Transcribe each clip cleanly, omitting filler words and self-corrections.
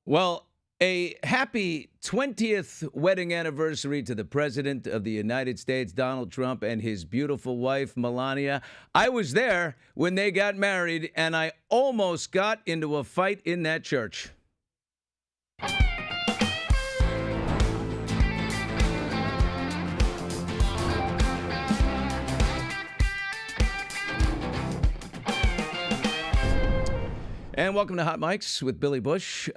Well, a happy 20th wedding anniversary to the President of the United States, Donald Trump, and his beautiful wife, Melania. I was there when they got married, and I almost got into a fight in that church. And welcome to Hot Mics with Billy Bush,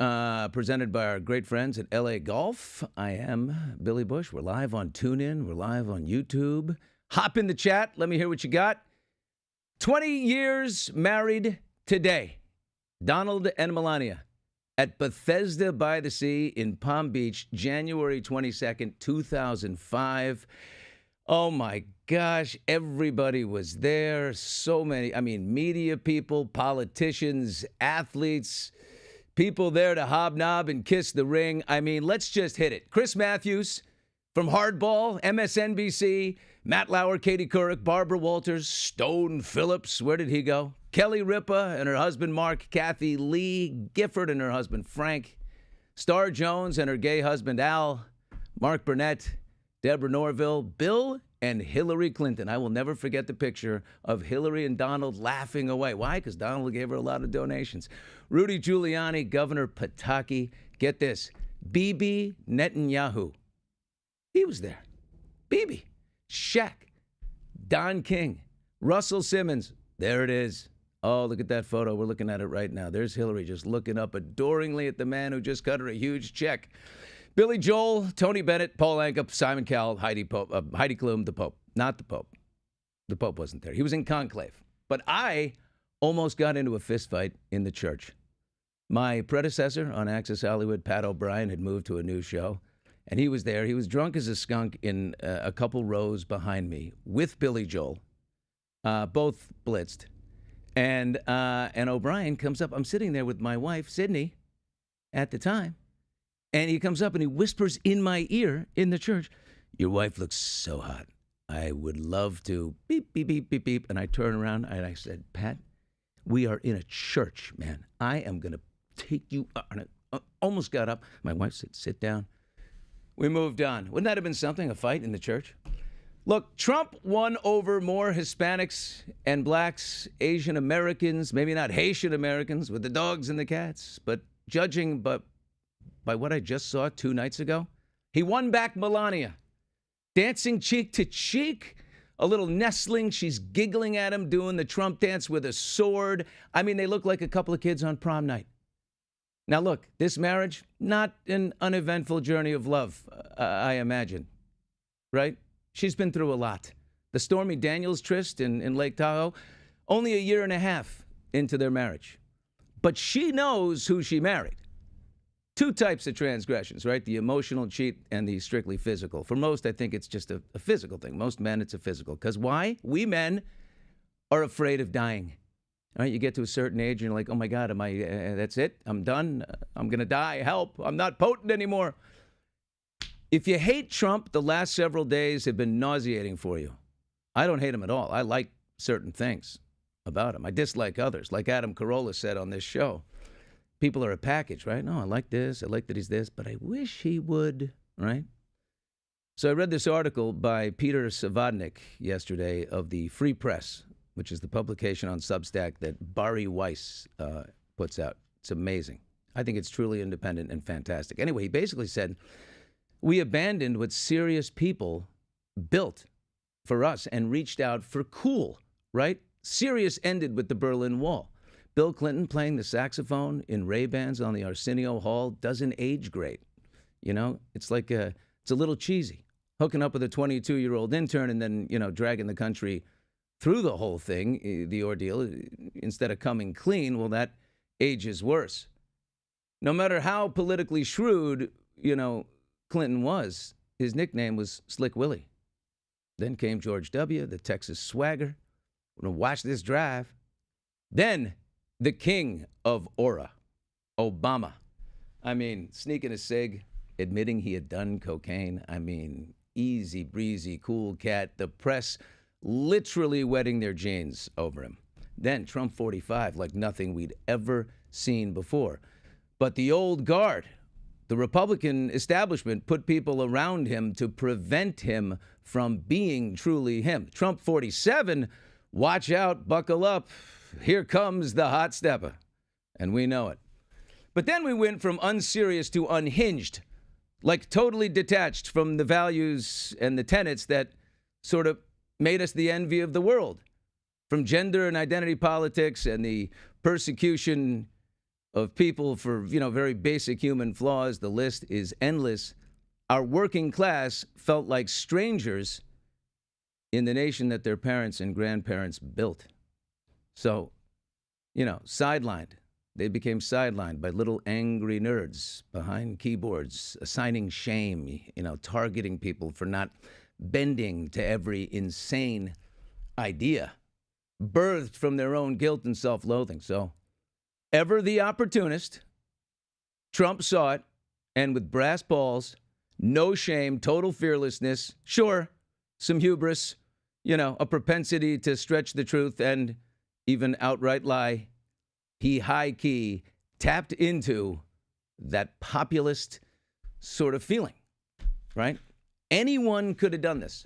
presented by our great friends at LA Golf. I am Billy Bush. We're live on TuneIn. We're live on YouTube. Hop in the chat. Let me hear what you got. 20 years married today. Donald and Melania at Bethesda by the Sea in Palm Beach, January 22nd, 2005. Oh, my gosh, everybody was there. So many, media people, politicians, athletes, people there to hobnob and kiss the ring. Let's just hit it. Chris Matthews from Hardball, MSNBC, Matt Lauer, Katie Couric, Barbara Walters, Stone Phillips. Where did he go? Kelly Ripa and her husband, Mark, Kathy Lee Gifford and her husband, Frank, Star Jones and her gay husband, Al, Mark Burnett, Deborah Norville, Bill, and Hillary Clinton. I will never forget the picture of Hillary and Donald laughing away. Why? Because Donald gave her a lot of donations. Rudy Giuliani, Governor Pataki. Get this. Bibi Netanyahu. He was there. Bibi. Shaq. Don King. Russell Simmons. There it is. Oh, look at that photo. We're looking at it right now. There's Hillary just looking up adoringly at the man who just cut her a huge check. Billy Joel, Tony Bennett, Paul Anka, Simon Cowell, Heidi Klum, the Pope. Not the Pope. The Pope wasn't there. He was in conclave. But I almost got into a fist fight in the church. My predecessor on Access Hollywood, Pat O'Brien, had moved to a new show, and he was there. He was drunk as a skunk in a couple rows behind me with Billy Joel, both blitzed. And O'Brien comes up. I'm sitting there with my wife, Sydney, at the time. And he comes up and he whispers in my ear in the church, "Your wife looks so hot. I would love to beep, beep, beep, beep, beep." And I turn around and I said, "Pat, we are in a church, man. I am going to take you." And I almost got up. My wife said, "Sit down." We moved on. Wouldn't that have been something, a fight in the church? Look, Trump won over more Hispanics and blacks, Asian Americans, maybe not Haitian Americans with the dogs and the cats, but judging by what I just saw 2 nights ago, he won back Melania. Dancing cheek to cheek, a little nestling. She's giggling at him, doing the Trump dance with a sword. They look like a couple of kids on prom night. Now, look, this marriage, not an uneventful journey of love, I imagine, right? She's been through a lot. The Stormy Daniels tryst in Lake Tahoe, only a year and a half into their marriage. But she knows who she married. 2 types of transgressions, right? The emotional cheat and the strictly physical. For most, I think it's just a physical thing. Most men, it's a physical. Because why? We men are afraid of dying. All right, you get to a certain age and you're like, "Oh my God, that's it? I'm done. I'm going to die. Help. I'm not potent anymore." If you hate Trump, the last several days have been nauseating for you. I don't hate him at all. I like certain things about him. I dislike others. Like Adam Carolla said on this show. People are a package, right? No, I like this. I like that he's this, but I wish he would, right? So I read this article by Peter Savodnik yesterday of the Free Press, which is the publication on Substack that Bari Weiss puts out. It's amazing. I think it's truly independent and fantastic. Anyway, he basically said, we abandoned what serious people built for us and reached out for cool, right? Serious ended with the Berlin Wall. Bill Clinton playing the saxophone in Ray-Bans on the Arsenio Hall doesn't age great. It's like it's a little cheesy. Hooking up with a 22-year-old intern and then, dragging the country through the whole thing, the ordeal, instead of coming clean, well, that ages worse. No matter how politically shrewd, Clinton was, his nickname was Slick Willie. Then came George W., the Texas swagger. We're going to watch this drive. Then the king of aura, Obama. Sneaking a cig, admitting he had done cocaine. Easy breezy, cool cat. The press literally wetting their jeans over him. Then Trump 45, like nothing we'd ever seen before. But the old guard, the Republican establishment, put people around him to prevent him from being truly him. Trump 47, watch out, buckle up. Here comes the hot stepper. And we know it. But then we went from unserious to unhinged, like totally detached from the values and the tenets that sort of made us the envy of the world. From gender and identity politics and the persecution of people for, very basic human flaws, the list is endless. Our working class felt like strangers in the nation that their parents and grandparents built. So, sidelined. They became sidelined by little angry nerds behind keyboards, assigning shame, targeting people for not bending to every insane idea, birthed from their own guilt and self-loathing. So, ever the opportunist, Trump saw it, and with brass balls, no shame, total fearlessness, sure, some hubris, a propensity to stretch the truth and even outright lie, he high-key tapped into that populist sort of feeling, right? Anyone could have done this.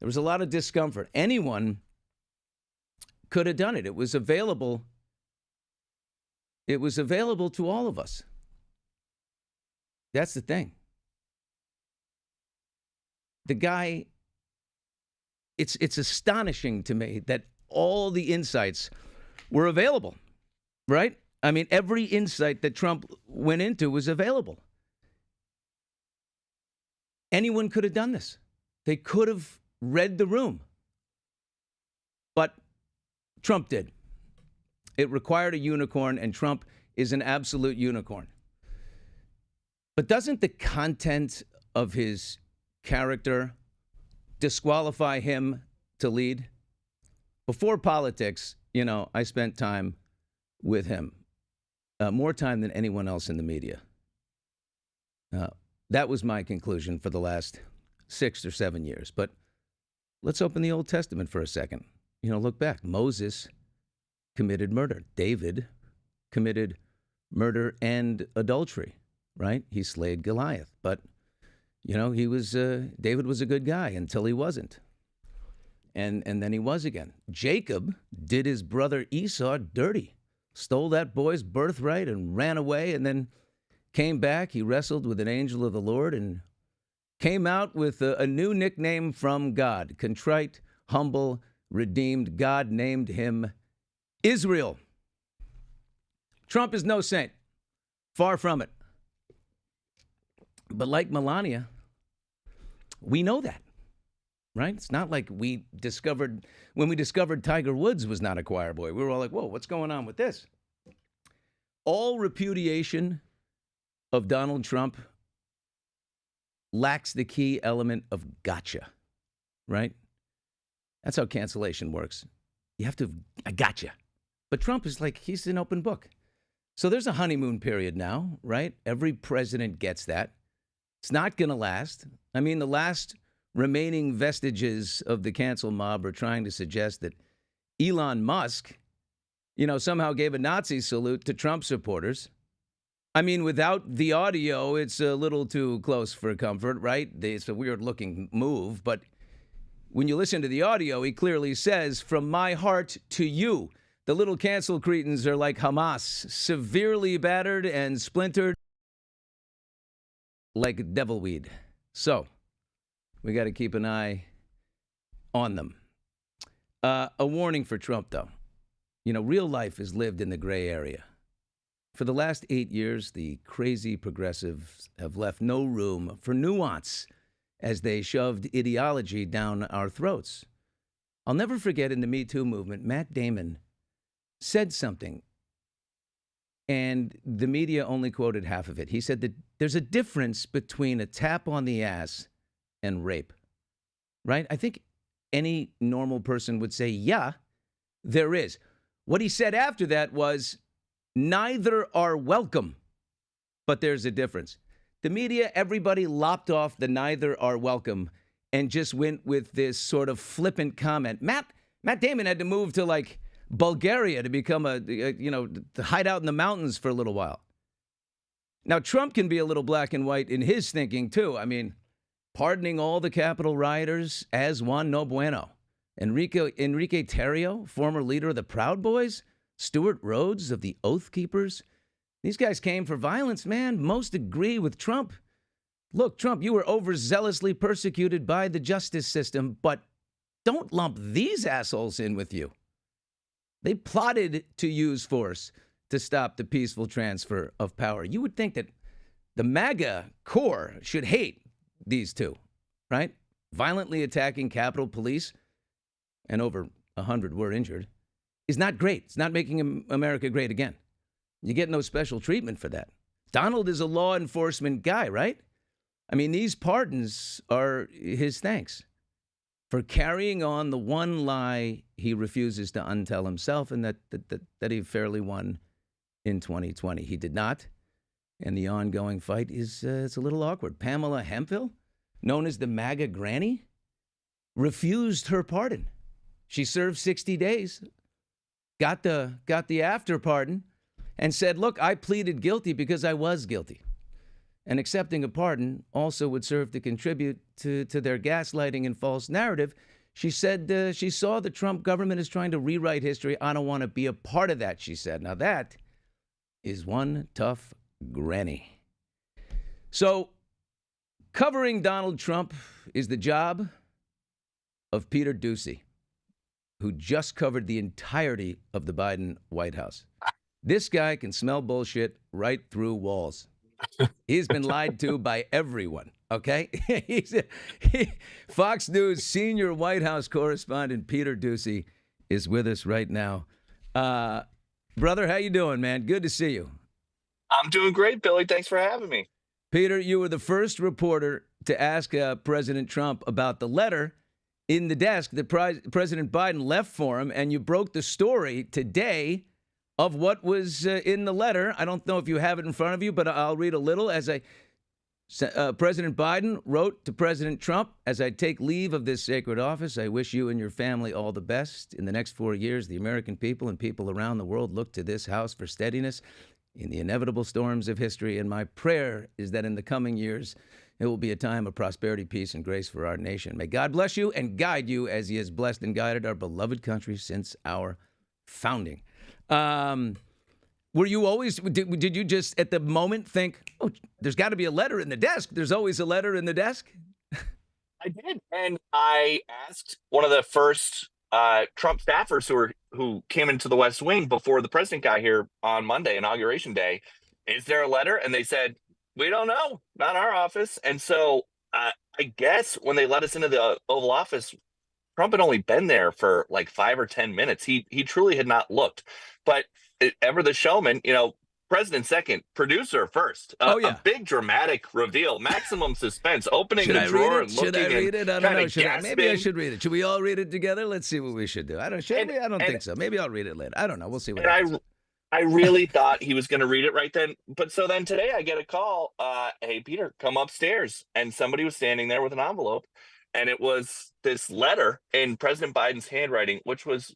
There was a lot of discomfort. Anyone could have done it. It was available. It was available to all of us. That's the thing. The guy, it's astonishing to me that all the insights were available, right? I mean, every insight that Trump went into was available. Anyone could have done this. They could have read the room. But Trump did. It required a unicorn, and Trump is an absolute unicorn. But doesn't the content of his character disqualify him to lead? Before politics, I spent time with him, more time than anyone else in the media. That was my conclusion for the last 6 or 7 years. But let's open the Old Testament for a second. Look back. Moses committed murder. David committed murder and adultery, right? He slayed Goliath. But, David was a good guy until he wasn't. And then he was again. Jacob did his brother Esau dirty, stole that boy's birthright and ran away, and then came back. He wrestled with an angel of the Lord and came out with a new nickname from God, contrite, humble, redeemed. God named him Israel. Trump is no saint. Far from it. But like Melania, we know that, right? It's not like when we discovered Tiger Woods was not a choir boy. We were all like, whoa, what's going on with this? All repudiation of Donald Trump lacks the key element of gotcha, right? That's how cancellation works. You have to, I gotcha. But Trump is like, he's an open book. So there's a honeymoon period now, right? Every president gets that. It's not going to last. I mean, the last remaining vestiges of the cancel mob are trying to suggest that Elon Musk, somehow gave a Nazi salute to Trump supporters. I mean, without the audio, it's a little too close for comfort, right? It's a weird-looking move, but when you listen to the audio, he clearly says, "From my heart to you." The little cancel cretins are like Hamas, severely battered and splintered like devilweed. So we got to keep an eye on them. A warning for Trump, though. Real life is lived in the gray area. For the last 8 years, the crazy progressives have left no room for nuance as they shoved ideology down our throats. I'll never forget in the Me Too movement, Matt Damon said something, and the media only quoted half of it. He said that there's a difference between a tap on the ass and rape, right? I think any normal person would say, yeah, there is. What he said after that was, neither are welcome, but there's a difference. The media, everybody lopped off the neither are welcome and just went with this sort of flippant comment. Matt Damon had to move to like Bulgaria to become to hide out in the mountains for a little while. Now, Trump can be a little black and white in his thinking, too. I mean, pardoning all the Capitol rioters as one, no bueno. Enrique Tarrio, former leader of the Proud Boys, Stuart Rhodes of the Oath Keepers. These guys came for violence, man. Most agree with Trump. Look, Trump, you were overzealously persecuted by the justice system, but don't lump these assholes in with you. They plotted to use force to stop the peaceful transfer of power. You would think that the MAGA core should hate these two, right? Violently attacking Capitol Police, and over 100 were injured, is not great. It's not making America great again. You get no special treatment for that. Donald is a law enforcement guy, right? I mean, these pardons are his thanks for carrying on the one lie he refuses to untell himself, and that he fairly won in 2020. He did not, and the ongoing fight is it's a little awkward. Pamela Hemphill, known as the MAGA granny, refused her pardon. She served 60 days, got the after pardon, and said, look, I pleaded guilty because I was guilty. And accepting a pardon also would serve to contribute to their gaslighting and false narrative. She said she saw the Trump government is trying to rewrite history. I don't want to be a part of that, she said. Now that is one tough granny. So covering Donald Trump is the job of Peter Ducey, who just covered the entirety of the Biden White House. This guy can smell bullshit right through walls. He's been lied to by everyone, okay? Fox News senior White House correspondent Peter Ducey is with us right now. Brother, how you doing, man? Good to see you. I'm doing great, Billy. Thanks for having me. Peter, you were the first reporter to ask President Trump about the letter in the desk that President Biden left for him, and you broke the story today of what was in the letter. I don't know if you have it in front of you, but I'll read a little. President Biden wrote to President Trump, as I take leave of this sacred office, I wish you and your family all the best. In the next 4 years, the American people and people around the world look to this house for steadiness in the inevitable storms of history. And my prayer is that in the coming years, it will be a time of prosperity, peace, and grace for our nation. May God bless you and guide you as he has blessed and guided our beloved country since our founding. Were you always, did you just at the moment think, oh, there's got to be a letter in the desk? There's always a letter in the desk? I did. And I asked one of the first Trump staffers who came into the West Wing before the president got here on Monday, Inauguration Day, is there a letter? And they said, we don't know, not our office. And so I guess when they let us into the Oval Office, Trump had only been there for like 5 or 10 minutes. He truly had not looked. But ever the showman, president second, producer first. A big dramatic reveal, maximum suspense, opening the drawer and looking. Should I read it? I don't know. Maybe I should read it. Should we all read it together? Let's see what we should do. I don't think so. Maybe I'll read it later. I don't know. We'll see what happens. I really thought he was going to read it right then. But so then today I get a call. Hey, Peter, come upstairs. And somebody was standing there with an envelope. And it was this letter in President Biden's handwriting, which was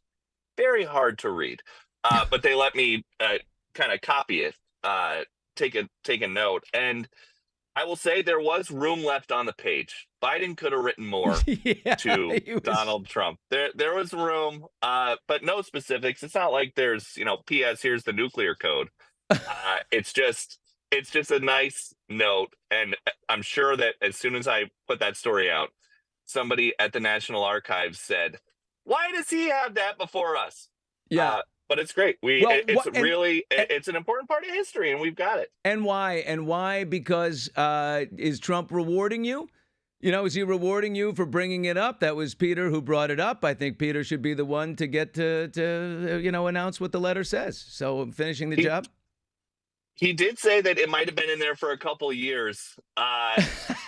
very hard to read. But they let me kind of copy it, take a note. And I will say there was room left on the page. Biden could have written more to Donald Trump. There was room, but no specifics. It's not like there's, P.S. here's the nuclear code. It's just a nice note. And I'm sure that as soon as I put that story out, somebody at the National Archives said, why does he have that before us? Yeah. But it's great. It's an important part of history, and we've got it. And why? And why? Because is Trump rewarding you? Is he rewarding you for bringing it up? That was Peter who brought it up. I think Peter should be the one to get to announce what the letter says. So I'm finishing the job. He did say that it might have been in there for a couple of years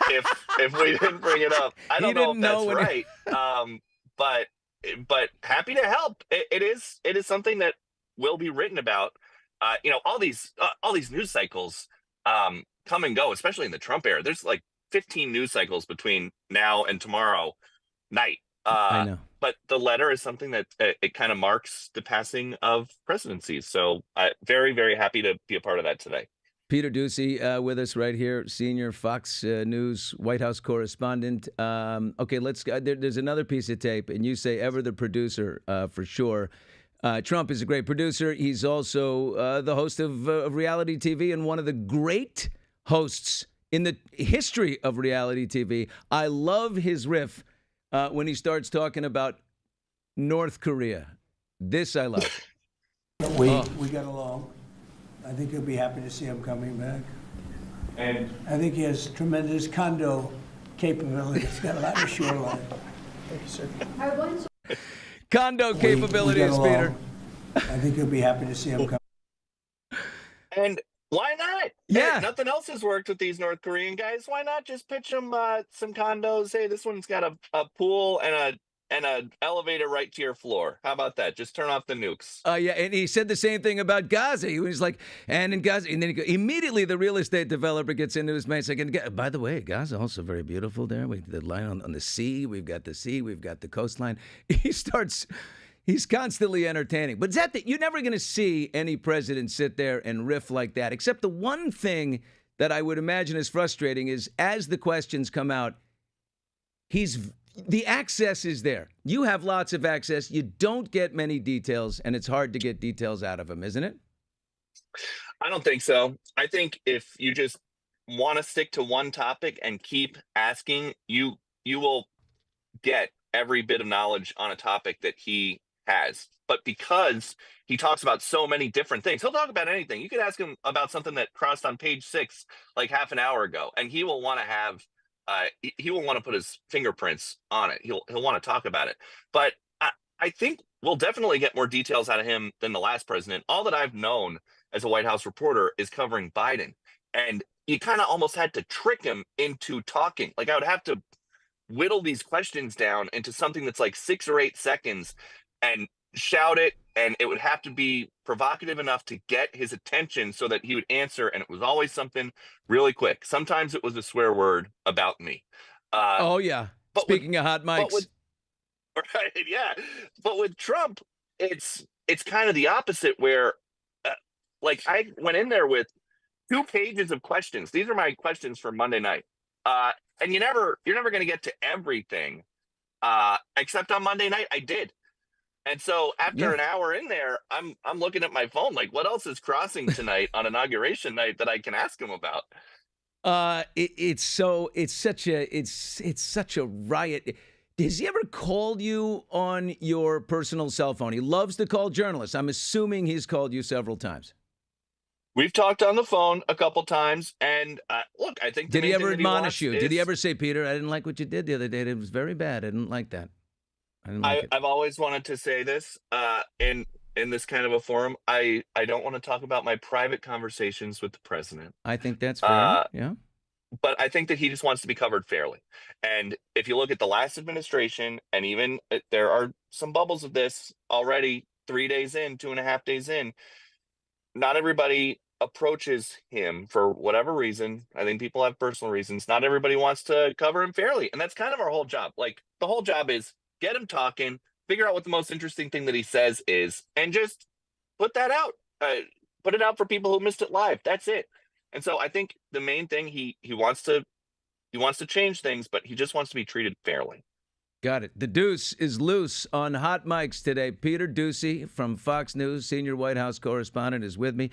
if we didn't bring it up. I don't know if that's right. But happy to help. It is something that will be written about. All these news cycles come and go, especially in the Trump era. There's like 15 news cycles between now and tomorrow night. I know. But the letter is something that it kind of marks the passing of presidencies. So very, very happy to be a part of that today. Peter Ducey with us right here, senior Fox News White House correspondent. Okay, let's. There's another piece of tape, and you say ever the producer for sure. Trump is a great producer. He's also the host of reality TV and one of the great hosts in the history of reality TV. I love his riff when he starts talking about North Korea. This I love. We got along. I think he'll be happy to see him coming back. And I think he has tremendous condo capability. He's got a lot of shoreline. Thank you, sir. Condo capabilities, Peter. I think he'll be happy to see him come. And why not? Yeah. Hey, nothing else has worked with these North Korean guys. Why not just pitch them some condos? Hey, this one's got a pool and an elevator right to your floor. How about that? Just turn off the nukes. Yeah, and he said the same thing about Gaza. He was like, and in Gaza, and then immediately the real estate developer gets into his mind. Like, and by the way, Gaza also very beautiful there. We the line on the sea. We've got the sea. We've got the coastline. He's constantly entertaining. But you're never going to see any president sit there and riff like that. Except the one thing that I would imagine is frustrating is as the questions come out, the access is there. You have lots of access. You don't get many details, and it's hard to get details out of him, isn't it? I don't think so. I think if you just want to stick to one topic and keep asking, you will get every bit of knowledge on a topic that he has. But because he talks about so many different things, he'll talk about anything. You could ask him about something that crossed on page 6 like half an hour ago, and he will want to have he will want to put his fingerprints on it. He'll want to talk about it. But I think we'll definitely get more details out of him than the last president. All that I've known as a White House reporter is covering Biden. And you kind of almost had to trick him into talking. Like I would have to whittle these questions down into something that's like 6 or 8 seconds and shout it, and it would have to be provocative enough to get his attention so that he would answer, and it was always something really quick. Sometimes it was a swear word about me. Oh yeah. Speaking of hot mics. Right, yeah. But with Trump, it's kind of the opposite where like I went in there with 2 pages of questions. These are my questions for Monday night. And you're never going to get to everything. Except on Monday night I did. And so after an hour in there, I'm looking at my phone like, what else is crossing tonight on Inauguration night that I can ask him about? It's such a riot. Has he ever called you on your personal cell phone? He loves to call journalists. I'm assuming he's called you several times. We've talked on the phone a couple times, and look, I think. Did he ever admonish you? Did he ever say, Peter, I didn't like what you did the other day. It was very bad. I didn't like that. I've always wanted to say this in this kind of a forum. I don't want to talk about my private conversations with the president. I think that's fair. Yeah. But I think that he just wants to be covered fairly. And if you look at the last administration, and even there are some bubbles of this already 3 days in, 2.5 days in, not everybody approaches him for whatever reason. I think people have personal reasons. Not everybody wants to cover him fairly. And that's kind of our whole job. Like the whole job is get him talking, figure out what the most interesting thing that he says is, and just put that out. Put it out for people who missed it live. That's it. And so I think the main thing he wants to change things, but he just wants to be treated fairly. Got it. The deuce is loose on Hot Mics today. Peter Ducey from Fox News, senior White House correspondent, is with me.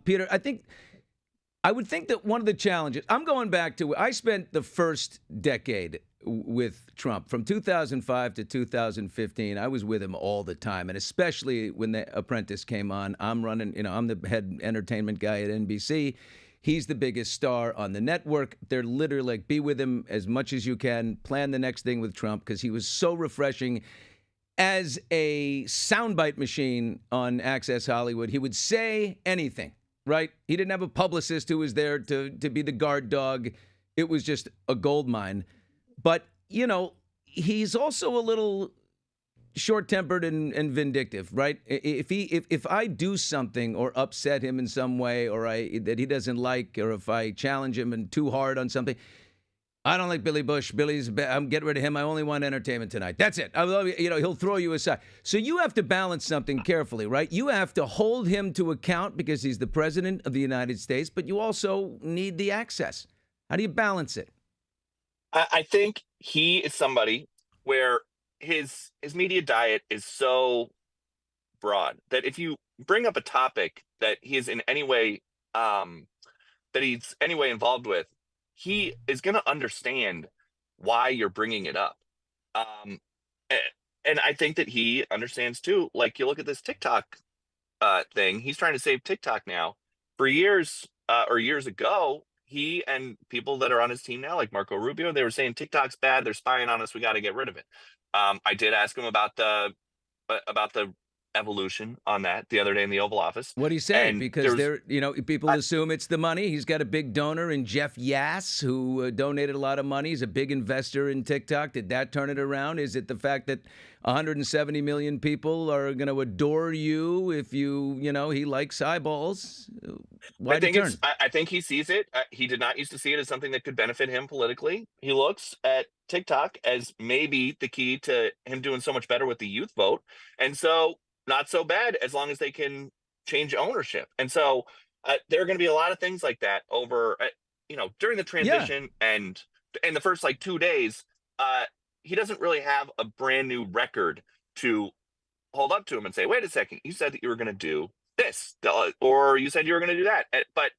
Peter, I would think that one of the challenges, I'm going back to, I spent the first decade with Trump from 2005 to 2015. I was with him all the time, and especially when The Apprentice came on. I'm the head entertainment guy at NBC. He's the biggest star on the network. They're literally like, be with him as much as you can. Plan the next thing with Trump, because he was so refreshing as a soundbite machine on Access Hollywood. He would say anything, right? He didn't have a publicist who was there to be the guard dog. It was just a gold mine. But, he's also a little short-tempered and vindictive, right? If I do something or upset him in some way, or that he doesn't like, or if I challenge him and too hard on something, I don't like Billy Bush. I'm getting rid of him. I only want entertainment tonight. That's it. He'll throw you aside. So you have to balance something carefully, right? You have to hold him to account because he's the president of the United States, but you also need the access. How do you balance it? I think he is somebody where his media diet is so broad that if you bring up a topic that he is in any way involved with, he is going to understand why you're bringing it up. And I think that he understands too. Like, you look at this TikTok thing, he's trying to save TikTok now. For years or years ago, he and people that are on his team now, like Marco Rubio, they were saying TikTok's bad, they're spying on us, we got to get rid of it. I did ask him about the evolution on that the other day in the Oval Office. What do you say? Because people assume it's the money. He's got a big donor in Jeff Yass, who donated a lot of money. He's a big investor in TikTok. Did that turn it around? Is it the fact that 170 million people are going to adore you if he likes eyeballs? Why did it turn? I think he sees it. He did not used to see it as something that could benefit him politically. He looks at TikTok as maybe the key to him doing so much better with the youth vote. And so, not so bad as long as they can change ownership. And so there are going to be a lot of things like that over, during the transition and in the first 2 days. He doesn't really have a brand new record to hold up to him and say, wait a second, you said that you were going to do this, or you said you were going to do that. But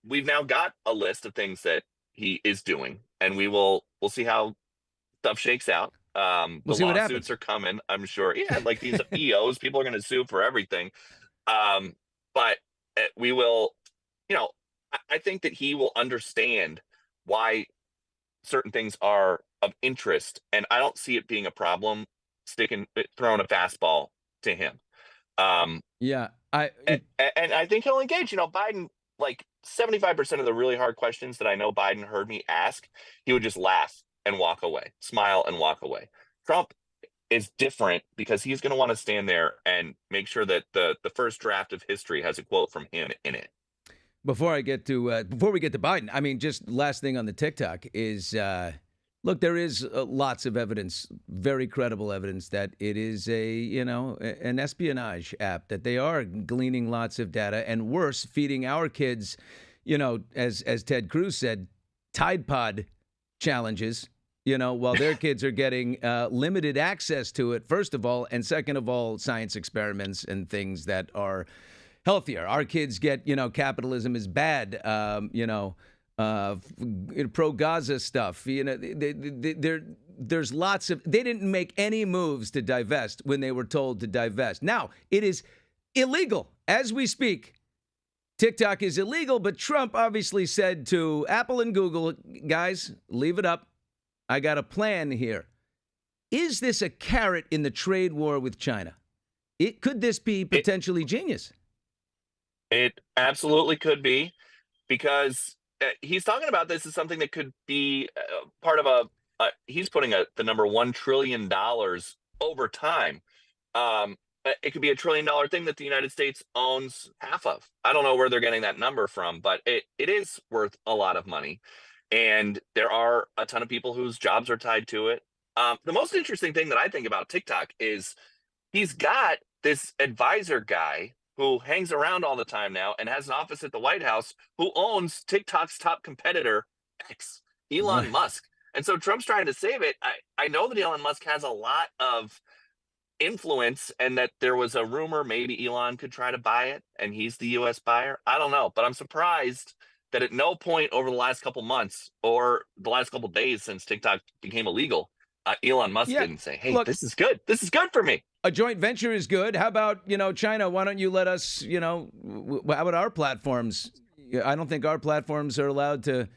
we've now got a list of things that he is doing, and we'll see how stuff shakes out. We'll see what happens. Lawsuits are coming, I'm sure. Yeah, like these EOs, people are going to sue for everything. But we will, I think that he will understand why certain things are of interest, and I don't see it being a problem throwing a fastball to him. And I think he'll engage. Biden, 75% of the really hard questions that I know Biden heard me ask, he would just laugh and walk away, smile and walk away. Trump is different because he's going to want to stand there and make sure that the first draft of history has a quote from him in it. Before we get to Biden, just last thing on the TikTok is, look, there is lots of evidence, very credible evidence, that it is an espionage app, that they are gleaning lots of data, and worse, feeding our kids, as Ted Cruz said, Tide Pod challenges, while their kids are getting limited access to it, first of all, and second of all, science experiments and things that are healthier. Our kids get, capitalism is bad, pro-Gaza stuff. There's lots of, they didn't make any moves to divest when they were told to divest. Now, it is illegal as we speak. TikTok is illegal, but Trump obviously said to Apple and Google, guys, leave it up. I got a plan here. Is this a carrot in the trade war with China? Could this be potentially genius? It absolutely could be, because he's talking about this as something that could be part of he's putting the number $1 trillion over time. It could be $1 trillion thing that the United States owns half of. I don't know where they're getting that number from, but it is worth a lot of money. And there are a ton of people whose jobs are tied to it. The most interesting thing that I think about TikTok is he's got this advisor guy who hangs around all the time now and has an office at the White House, who owns TikTok's top competitor, X, Elon Musk. And so Trump's trying to save it. I know that Elon Musk has a lot of influence, and that there was a rumor maybe Elon could try to buy it and he's the U.S. buyer. I don't know, but I'm surprised that at no point over the last couple months or the last couple days since TikTok became illegal, Elon Musk didn't say, hey, look, this is good. This is good for me. A joint venture is good. How about, China? Why don't you let us, how about our platforms? I don't think our platforms are allowed to,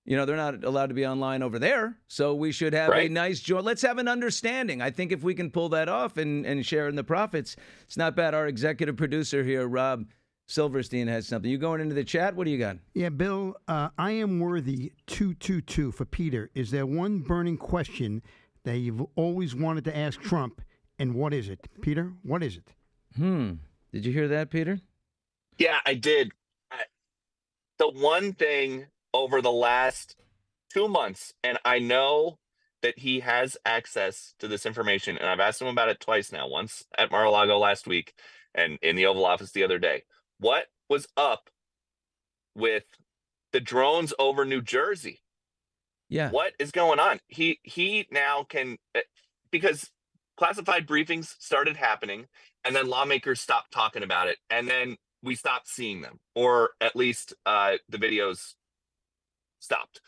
they're not allowed to be online over there. So we should have a nice joint. Let's have an understanding. I think if we can pull that off and share in the profits, it's not bad. Our executive producer here, Rob Silverstein, has something. You going into the chat? What do you got? Yeah, Bill, I am worthy 222 for Peter. Is there one burning question that you've always wanted to ask Trump, and what is it? Peter, what is it? Did you hear that, Peter? Yeah, I did. The one thing over the last 2 months, and I know that he has access to this information, and I've asked him about it twice now, once at Mar-a-Lago last week and in the Oval Office the other day. What was up with the drones over New Jersey? Yeah. What is going on? He now can, because classified briefings started happening, and then lawmakers stopped talking about it, and then we stopped seeing them, or at least the videos stopped.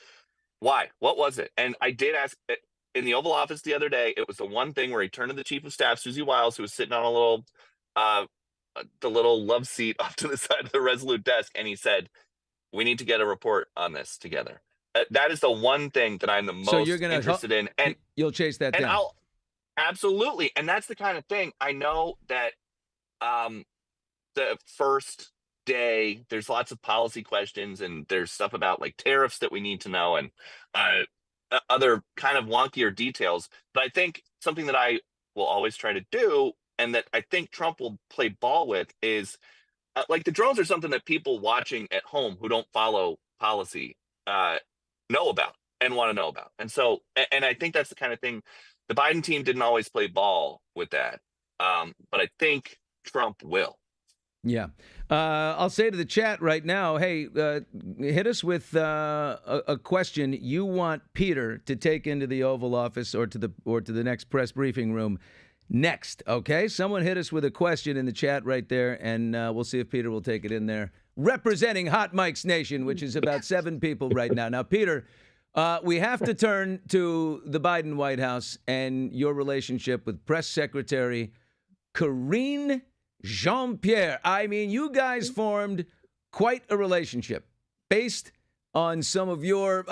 Why? What was it? And I did ask in the Oval Office the other day. It was the one thing where he turned to the chief of staff, Susie Wiles, who was sitting on a little, the little love seat off to the side of the Resolute desk, and he said, "We need to get a report on this together." That is the one thing that I'm the most interested in, and you'll chase that down. I'll absolutely, and that's the kind of thing. I know that the first day there's lots of policy questions, and there's stuff about like tariffs that we need to know, and other kind of wonkier details. But I think something that I will always try to do, and that I think Trump will play ball with, is like the drones are something that people watching at home who don't follow policy know about and want to know about. And so, and I think that's the kind of thing the Biden team didn't always play ball with that. But I think Trump will. Yeah. I'll say to the chat right now, hey, hit us with a question you want Peter to take into the Oval Office or to the next press briefing room next, okay? Someone hit us with a question in the chat right there, and we'll see if Peter will take it in there. Representing Hot Mics Nation, which is about 7 people right now. Now, Peter, we have to turn to the Biden White House and your relationship with Press Secretary Karine Jean-Pierre. I mean, you guys formed quite a relationship based on some of your,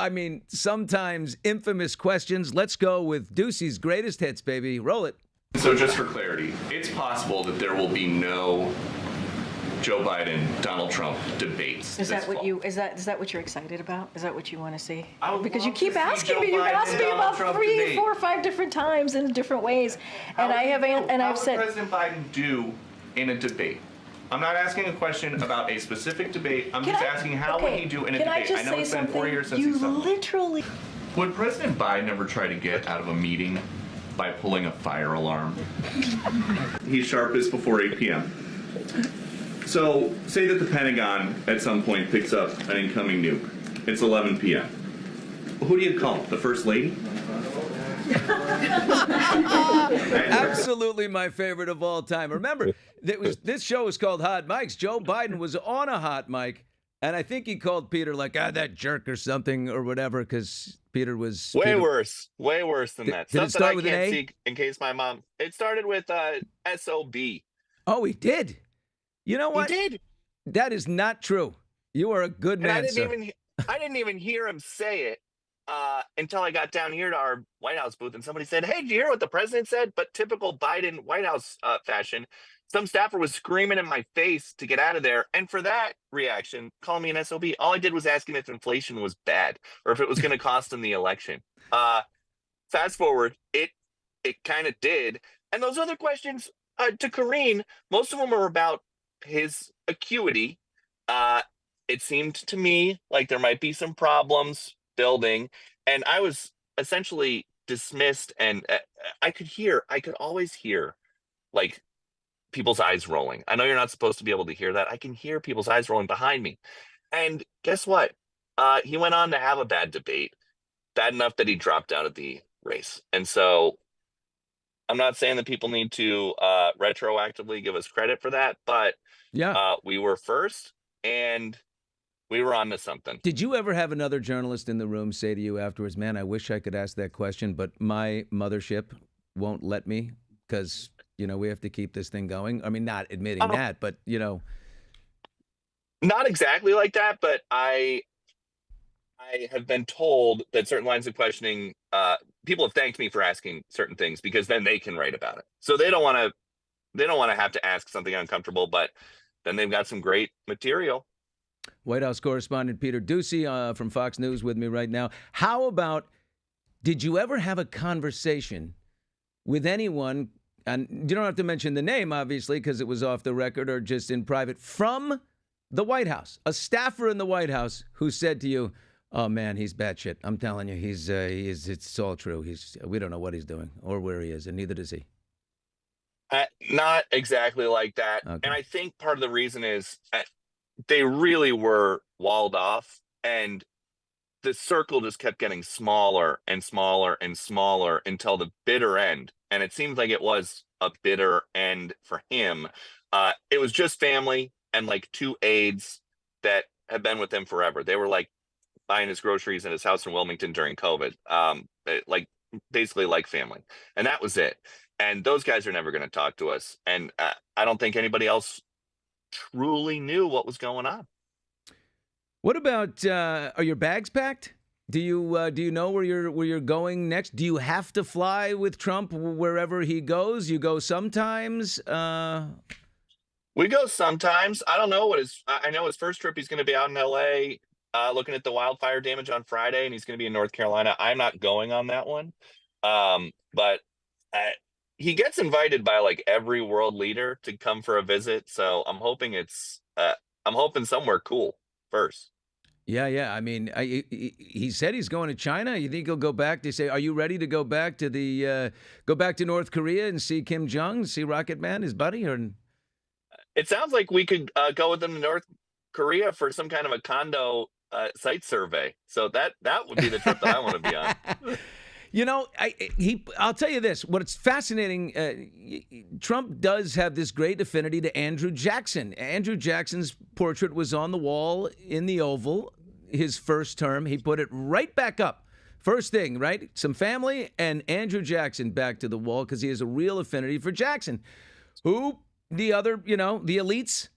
sometimes infamous questions. Let's go with Ducey's greatest hits, baby. Roll it. So just for clarity, it's possible that there will be no Joe Biden, Donald Trump debates. Is that what you're excited about? Is that what you want to see? Because you keep asking me. You've asked me about 3, 4, 5 different times in different ways, and I've said. What would President Biden do in a debate? I'm not asking a question about a specific debate. I'm just asking how would he do in a debate? I know it's been 4 years since he's done. Literally. Would President Biden ever try to get out of a meeting by pulling a fire alarm? He's sharpest before 8 p.m. So, say that the Pentagon at some point picks up an incoming nuke. It's 11 p.m. Who do you call? The First Lady? Absolutely my favorite of all time. Remember, this show was called Hot Mics. Joe Biden was on a hot mic, and I think he called Peter like, that jerk or something or whatever, because Peter was... Way worse than that. Did it start with an A? See in case my mom... It started with S-O-B. Oh, he did? You know what? He did. That is not true. You are a good man, I didn't even hear him say it until I got down here to our White House booth, and somebody said, "Hey, did you hear what the president said?" But typical Biden White House fashion, some staffer was screaming in my face to get out of there. And for that reaction, calling me an SOB, all I did was ask him if inflation was bad or if it was going to cost him the election. Fast forward, it kind of did. And those other questions to Karine, most of them are about his acuity. It seemed to me like there might be some problems building, and I was essentially dismissed, and I could always hear like people's eyes rolling. I know you're not supposed to be able to hear that. I can hear people's eyes rolling behind me. And guess what? He went on to have a bad debate, bad enough that he dropped out of the race. And so I'm not saying that people need to retroactively give us credit for that, but we were first, and we were on to something. Did you ever have another journalist in the room say to you afterwards, "Man, I wish I could ask that question, but my mothership won't let me because, we have to keep this thing going"? I mean, not admitting that, but, Not exactly like that, but I have been told that certain lines of questioning, people have thanked me for asking certain things because then they can write about it. So they don't want to have to ask something uncomfortable, but then they've got some great material. White House correspondent Peter Ducey from Fox News with me right now. How about, did you ever have a conversation with anyone, and you don't have to mention the name, obviously, because it was off the record or just in private, from the White House, a staffer in the White House who said to you, Oh man, he's batshit. I'm telling you, he is. It's all true. We don't know what he's doing or where he is, and neither does he. Not exactly like that. Okay. And I think part of the reason is they really were walled off, and the circle just kept getting smaller and smaller and smaller until the bitter end. And it seems like it was a bitter end for him. It was just family and like 2 aides that have been with him forever. They were like buying his groceries in his house in Wilmington during COVID. Like basically like family. And that was it. And those guys are never going to talk to us. And I don't think anybody else truly knew what was going on. What about, are your bags packed? Do you know where you're going next? Do you have to fly with Trump wherever he goes? You go sometimes? We go sometimes. I don't know I know his first trip, he's going to be out in LA looking at the wildfire damage on Friday, and he's going to be in North Carolina. I'm not going on that one. But he gets invited by like every world leader to come for a visit. So I'm hoping I'm hoping somewhere cool first. Yeah. I mean, he said he's going to China. You think he'll go back? They say, are you ready to go back to North Korea and see Kim Jong, see Rocket Man, his buddy? Or it sounds like we could go with him to North Korea for some kind of a condo site survey. So that would be the trip that I want to be on. You know, I'll tell you this. What's fascinating, Trump does have this great affinity to Andrew Jackson. Andrew Jackson's portrait was on the wall in the Oval his first term. He put it right back up. First thing, right? Some family and Andrew Jackson back to the wall because he has a real affinity for Jackson, who the other, the elites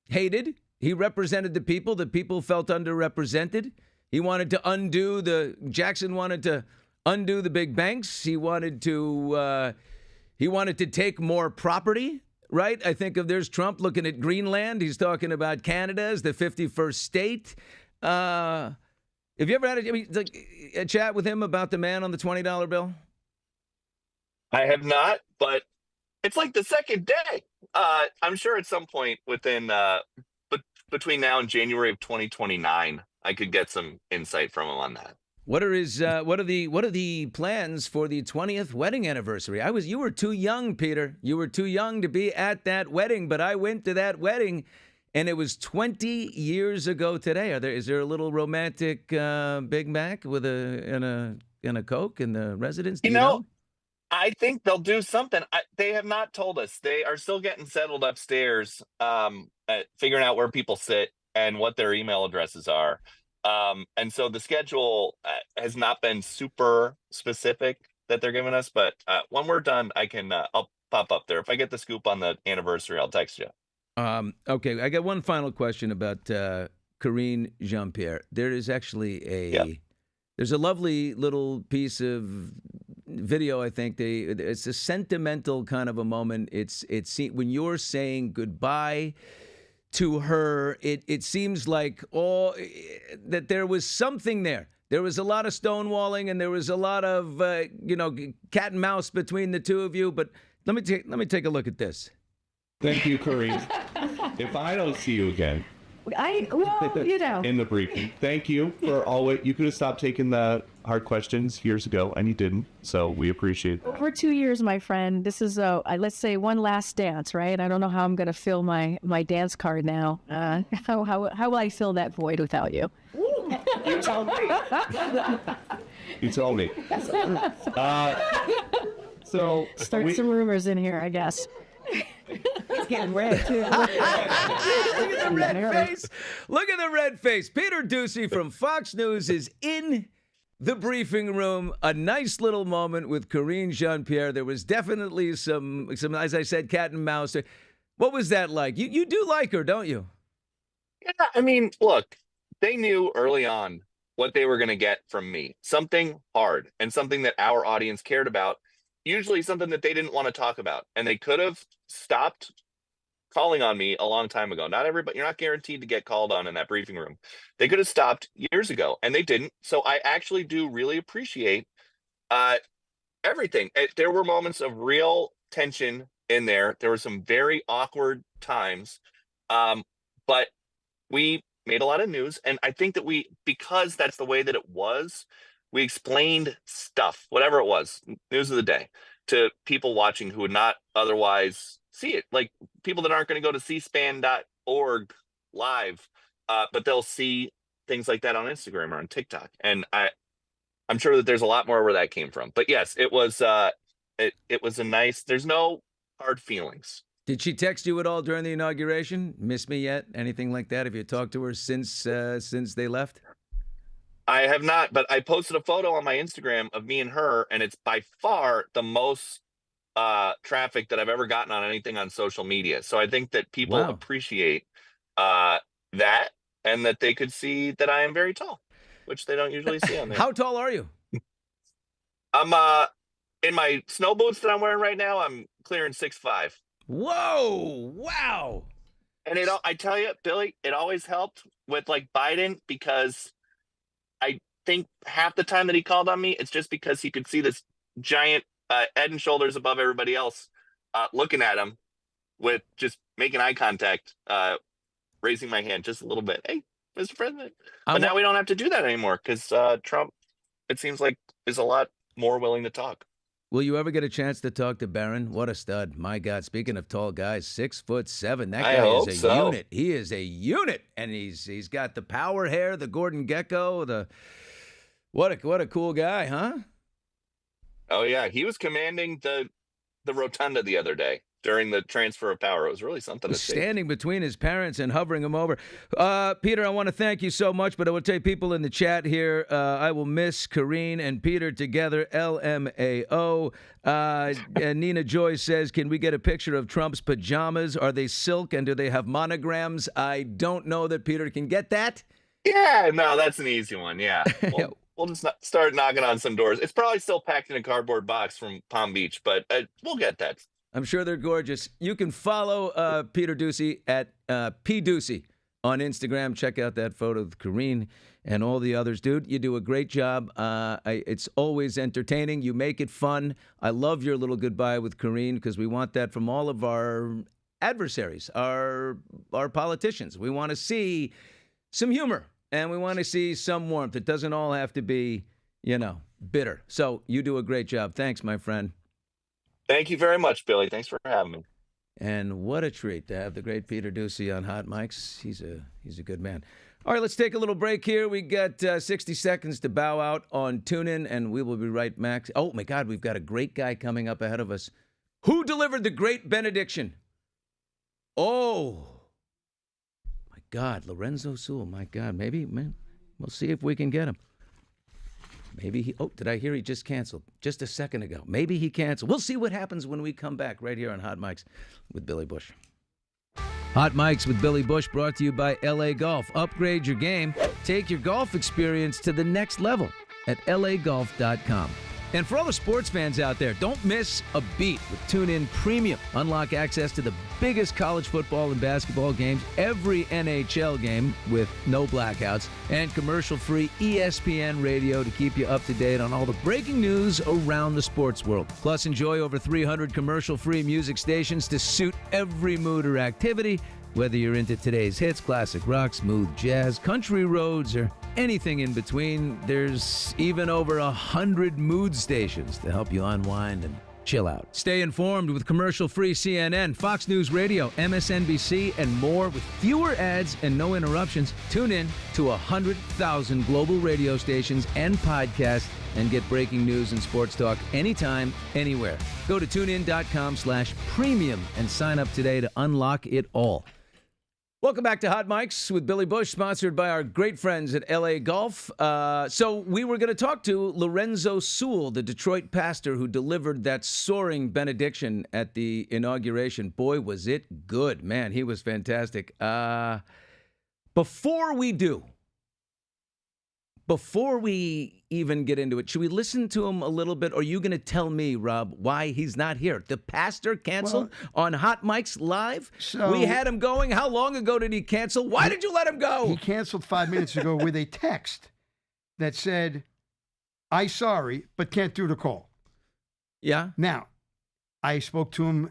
hated. He represented the people felt underrepresented. Jackson wanted to undo the big banks. He wanted to take more property, right? I think there's Trump looking at Greenland. He's talking about Canada as the 51st state. Have you ever had a chat with him about the man on the $20 bill? I have not, but it's like the second day. I'm sure at some point within between now and January of 2029, I could get some insight from him on that. What are the plans for the 20th wedding anniversary? You were too young, Peter. You were too young to be at that wedding, but I went to that wedding, and it was 20 years ago today. Is there a little romantic Big Mac with a Coke in the residence? You know, I think they'll do something. They have not told us. They are still getting settled upstairs, figuring out where people sit and what their email addresses are. And so the schedule has not been super specific that they're giving us, but when we're done, I'll pop up there. If I get the scoop on the anniversary, I'll text you. Okay, I got one final question about Karine Jean-Pierre. There is actually there's a lovely little piece of video. I think it's a sentimental kind of a moment. It's when you're saying goodbye to her, it seems like that there was something there. There was a lot of stonewalling, and there was a lot of cat and mouse between the two of you. But let me take a look at this. Thank you, Karine. If I don't see you again, in the briefing, thank you for always. You could have stopped taking the hard questions years ago, and you didn't. So we appreciate that. Over 2 years, my friend. This is let's say one last dance, right? I don't know how I'm going to fill my dance card now. How will I fill that void without you? You tell me. You tell me. So start some rumors in here, I guess. He's getting red too. Look at the red face. Look at the red face. Peter Ducey from Fox News is in the briefing room. A nice little moment with Karine Jean-Pierre. There was definitely some, as I said, cat and mouse. What was that like? You do like her, don't you? Yeah, I mean, look, they knew early on what they were going to get from me. Something hard and something that our audience cared about. Usually something that they didn't want to talk about. And they could have stopped calling on me a long time ago. Not everybody, you're not guaranteed to get called on in that briefing room. They could have stopped years ago, and they didn't. So I actually do really appreciate everything. There were moments of real tension in there. There were some very awkward times. But we made a lot of news. And I think that because that's the way that it was, we explained stuff, whatever it was, news of the day, to people watching who would not otherwise see it. Like people that aren't going to go to cspan.org live, but they'll see things like that on Instagram or on TikTok. And I'm sure that there's a lot more where that came from. But yes, it was it was a nice, there's no hard feelings. Did she text you at all during the inauguration? Miss me yet? Anything like that? Have you talked to her since they left? I have not, but I posted a photo on my Instagram of me and her, and it's by far the most traffic that I've ever gotten on anything on social media. So I think that people appreciate that, and that they could see that I am very tall, which they don't usually see on there. How tall are you? I'm in my snow boots that I'm wearing right now, I'm clearing 6'5". Whoa! Wow! And I tell you, Billy, it always helped with like Biden, because I think half the time that he called on me, it's just because he could see this giant head and shoulders above everybody else, looking at him with just making eye contact, raising my hand just a little bit. Hey, Mr. President. But now we don't have to do that anymore, because Trump, it seems like, is a lot more willing to talk. Will you ever get a chance to talk to Barron? What a stud. My God, speaking of tall guys, 6'7". That guy is a unit. He is a unit. And he's got the power hair, the Gordon Gekko, what a cool guy, huh? Oh yeah. He was commanding the rotunda the other day during the transfer of power. It was really something to see. Standing between his parents and hovering him over. Peter, I want to thank you so much, but I will tell you, people in the chat here, I will miss Karine and Peter together, LMAO. Nina Joy says, can we get a picture of Trump's pajamas? Are they silk and do they have monograms? I don't know that Peter can get that. Yeah, no, that's an easy one. Yeah. We'll just start knocking on some doors. It's probably still packed in a cardboard box from Palm Beach, but we'll get that. I'm sure they're gorgeous. You can follow Peter Ducey at pducey on Instagram. Check out that photo of Karine and all the others. Dude, you do a great job. It's always entertaining. You make it fun. I love your little goodbye with Karine, because we want that from all of our adversaries, our politicians. We want to see some humor, and we want to see some warmth. It doesn't all have to be, bitter. So you do a great job. Thanks, my friend. Thank you very much, Billy. Thanks for having me. And what a treat to have the great Peter Ducey on Hot Mics. He's a good man. All right, let's take a little break here. We got 60 seconds to bow out on TuneIn, and we will be right back. Oh, my God, we've got a great guy coming up ahead of us. Who delivered the great benediction? Oh, my God, Lorenzo Sewell. My God, maybe, we'll see if we can get him. Maybe did I hear he just canceled just a second ago? Maybe he canceled. We'll see what happens when we come back right here on Hot Mics with Billy Bush. Hot Mics with Billy Bush brought to you by LA Golf. Upgrade your game. Take your golf experience to the next level at lagolf.com. And for all the sports fans out there, don't miss a beat with TuneIn Premium. Unlock access to the biggest college football and basketball games, every NHL game with no blackouts, and commercial-free ESPN radio to keep you up to date on all the breaking news around the sports world. Plus, enjoy over 300 commercial-free music stations to suit every mood or activity, whether you're into today's hits, classic rock, smooth jazz, country roads, or anything in between. There's even over 100 mood stations to help you unwind and chill out. Stay informed with commercial-free CNN, Fox News Radio, MSNBC, and more with fewer ads and no interruptions. Tune in to 100,000 global radio stations and podcasts and get breaking news and sports talk anytime, anywhere. Go to tunein.com/premium and sign up today to unlock it all. Welcome back to Hot Mics with Billy Bush, sponsored by our great friends at LA Golf. So we were going to talk to Lorenzo Sewell, the Detroit pastor who delivered that soaring benediction at the inauguration. Boy, was it good. Man, he was fantastic. Before we even get into it, should we listen to him a little bit? Or are you going to tell me, Rob, why he's not here? The pastor canceled on Hot Mics Live? So we had him going. How long ago did he cancel? Why did you let him go? He canceled 5 minutes ago with a text that said, "I sorry, but can't do the call." Yeah. Now, I spoke to him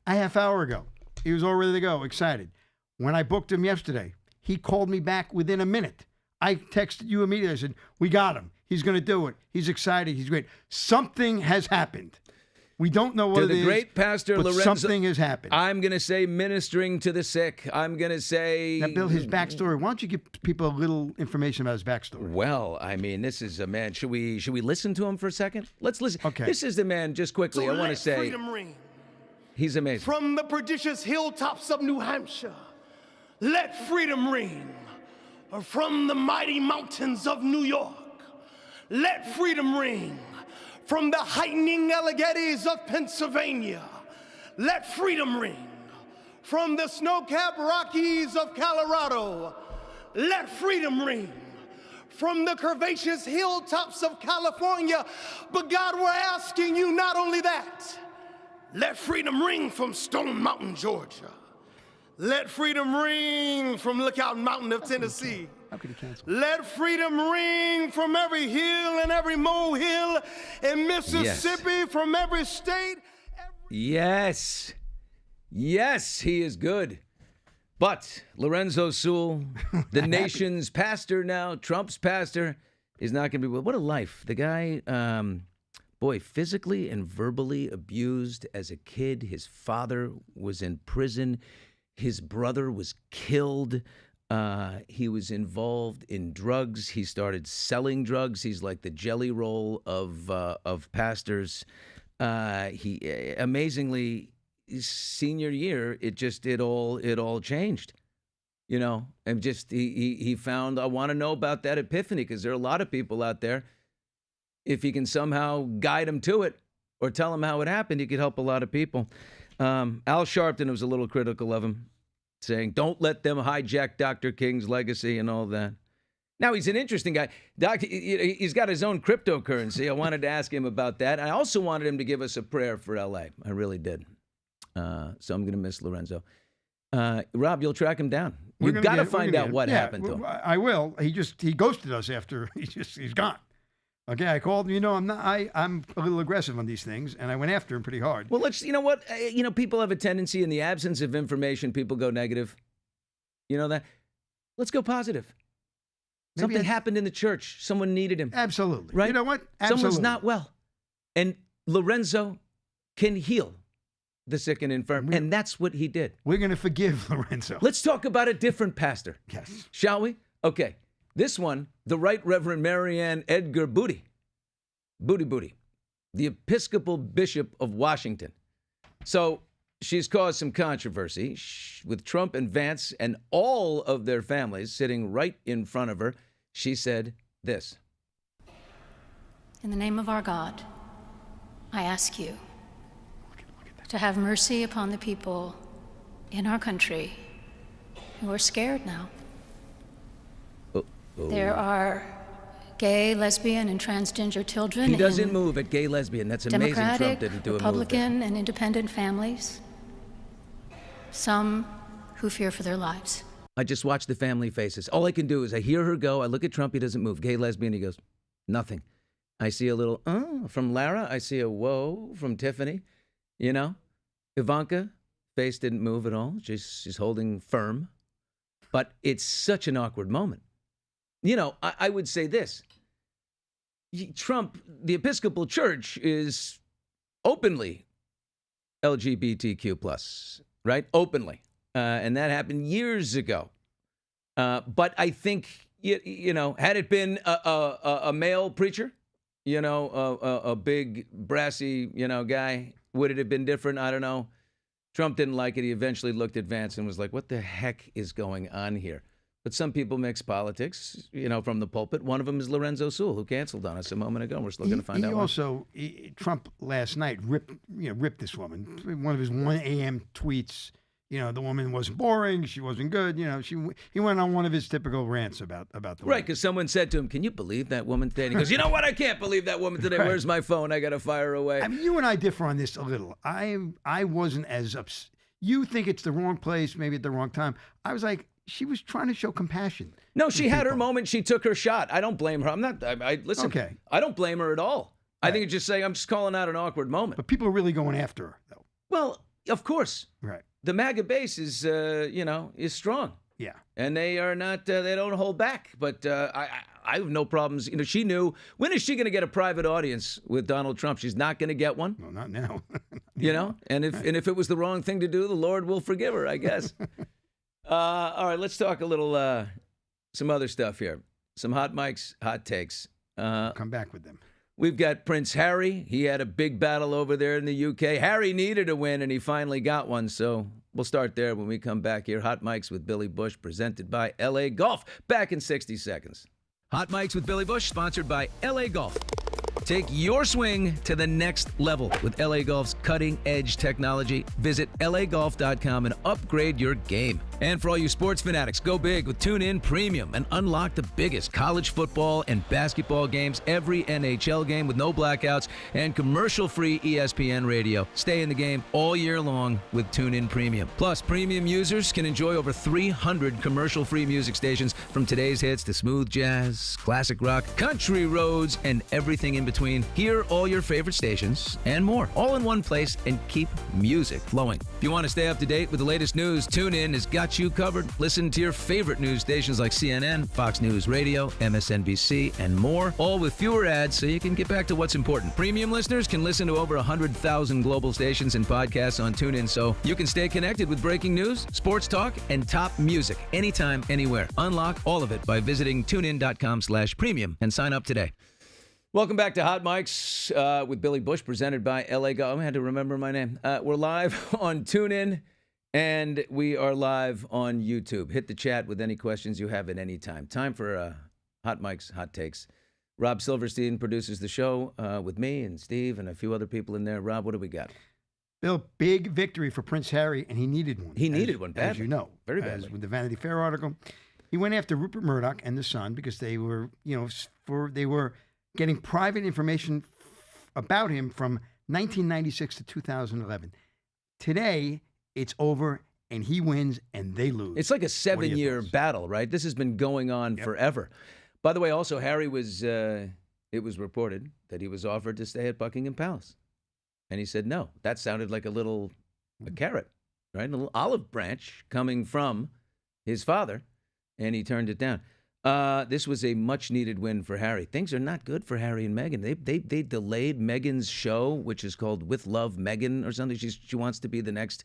a half hour ago. He was all ready to go, excited. When I booked him yesterday, He called me back within a minute. I texted you immediately. I said, we got him. He's going to do it. He's excited. He's great. Something has happened. We don't know what it is. The great Pastor but Lorenzo, something has happened. I'm going to say ministering to the sick. I'm going to say... Now, Bill, his backstory. Why don't you give people a little information about his backstory? Well, I mean, this is a man. Should we listen to him for a second? Let's listen. Okay. This is the man, just quickly, So I want to let say... freedom ring He's amazing. from the prodigious hilltops of New Hampshire. Let freedom ring from the mighty mountains of New York. Let freedom ring from the heightening Alleghenies of Pennsylvania. Let freedom ring from the snow-capped Rockies of Colorado. Let freedom ring from the curvaceous hilltops of California. But God, we're asking you not only that. Let freedom ring from Stone Mountain, Georgia. Let freedom ring from Lookout Mountain of Tennessee. How could he cancel? Let freedom ring from every hill and every molehill in Mississippi, from every state. Yes. Yes, he is good. But Lorenzo Sewell, the nation's pastor now, Trump's pastor, is not going to be... What a life. The guy, boy, physically and verbally abused as a kid. His father was in prison. His brother was killed. He was involved in drugs. He started selling drugs. He's like the jelly roll of pastors. He amazingly, his senior year, it all changed. You know, and just he found, I want to know about that epiphany, because there are a lot of people out there. If he can somehow guide them to it or tell them how it happened, he could help a lot of people. Al Sharpton was a little critical of him, saying, don't let them hijack Dr. King's legacy and all that. Now, he's an interesting guy. He's got his own cryptocurrency. I wanted to ask him about that. I also wanted him to give us a prayer for L.A. I really did. So I'm going to miss Lorenzo. Rob, you'll track him down. You've got to find out what happened to him. I will. He ghosted us after he's gone. Okay, I called him. I'm a little aggressive on these things, and I went after him pretty hard. Well, you know what? People have a tendency, in the absence of information, people go negative. You know that? Let's go positive. Maybe something happened in the church. Someone needed him. Absolutely. Right? You know what? Absolutely. Someone's not well. And Lorenzo can heal the sick and infirm, and that's what he did. We're going to forgive Lorenzo. Let's talk about a different pastor. Yes. Shall we? Okay. This one, the Right Reverend Marianne Edgar Booty, the Episcopal Bishop of Washington. So she's caused some controversy with Trump and Vance and all of their families sitting right in front of her. She said this. In the name of our God, I ask you to have mercy upon the people in our country who are scared now. There are gay, lesbian, and transgender children. He doesn't move at gay, lesbian. That's amazing. Democratic, Trump didn't do a move Republican, and independent families. Some who fear for their lives. I just watch the family faces. All I can do is I hear her go. I look at Trump. He doesn't move. Gay, lesbian. He goes, nothing. I see a little from Lara. I see a whoa from Tiffany. You know, Ivanka, face didn't move at all. She's holding firm. But it's such an awkward moment. You know, I would say this. Trump, the Episcopal Church is openly LGBTQ+, right? Openly. And that happened years ago. But I think, you know, had it been a male preacher, you know, a big, brassy, you know, guy, would it have been different? I don't know. Trump didn't like it. He eventually looked at Vance and was like, what the heck is going on here? But some people mix politics, you know, from the pulpit. One of them is Lorenzo Sewell, who canceled on us a moment ago. We're still going to find out. Trump last night ripped this woman. One of his 1 a.m. tweets, you know, the woman was boring. She wasn't good. You know, he went on one of his typical rants about the woman. Right, because someone said to him, can you believe that woman today? And he goes, you know what? I can't believe that woman today. Right. Where's my phone? I got to fire away. I mean, you and I differ on this a little. I wasn't as upset. You think it's the wrong place, maybe at the wrong time. I was like, she was trying to show compassion. No, she had her moment. She took her shot. I don't blame her. Listen, okay. I don't blame her at all. Right. I think it's just saying, I'm just calling out an awkward moment. But people are really going after her, though. Well, of course. Right. The MAGA base is, is strong. Yeah. And they are not, they don't hold back. But I have no problems. She knew, when is she going to get a private audience with Donald Trump? She's not going to get one. No, not now. And if it was the wrong thing to do, the Lord will forgive her, I guess. All right, let's talk a little, some other stuff here. Some hot mics, hot takes. Come back with them. We've got Prince Harry. He had a big battle over there in the UK. Harry needed a win, and he finally got one. So we'll start there when we come back here. Hot Mics with Billy Bush, presented by LA Golf. Back in 60 seconds. Hot Mics with Billy Bush, sponsored by LA Golf. Take your swing to the next level with LA Golf's cutting-edge technology. Visit lagolf.com and upgrade your game. And for all you sports fanatics, go big with TuneIn Premium and unlock the biggest college football and basketball games, every NHL game with no blackouts, and commercial-free ESPN radio. Stay in the game all year long with TuneIn Premium. Plus, premium users can enjoy over 300 commercial-free music stations, from today's hits to smooth jazz, classic rock, country roads, and everything in between. Hear all your favorite stations and more, all in one place, and keep music flowing. If you want to stay up to date with the latest news, TuneIn has got you covered. Listen to your favorite news stations like CNN, Fox News Radio, MSNBC, and more, all with fewer ads so you can get back to what's important. Premium listeners can listen to over 100,000 global stations and podcasts on TuneIn, so you can stay connected with breaking news, sports talk, and top music anytime, anywhere. Unlock all of it by visiting tunein.com/premium and sign up today. Welcome back to Hot Mics with Billy Bush, presented by LA Golf. I had to remember my name. We're live on TuneIn, and we are live on YouTube. Hit the chat with any questions you have at any time. Time for Hot Mics, Hot Takes. Rob Silverstein produces the show with me and Steve and a few other people in there. Rob, what do we got? Bill, big victory for Prince Harry, and he needed one. He needed one badly. As you know. Very badly. With the Vanity Fair article. He went after Rupert Murdoch and the Sun because they were, they were getting private information about him from 1996 to 2011. Today, it's over, and he wins, and they lose. It's like a 7-year battle, right? This has been going on forever. By the way, also, Harry was, it was reported that he was offered to stay at Buckingham Palace. And he said no. That sounded like a carrot, right? A little olive branch coming from his father, and he turned it down. This was a much-needed win for Harry. Things are not good for Harry and Meghan. They delayed Meghan's show, which is called With Love, Meghan or something. She wants to be the next,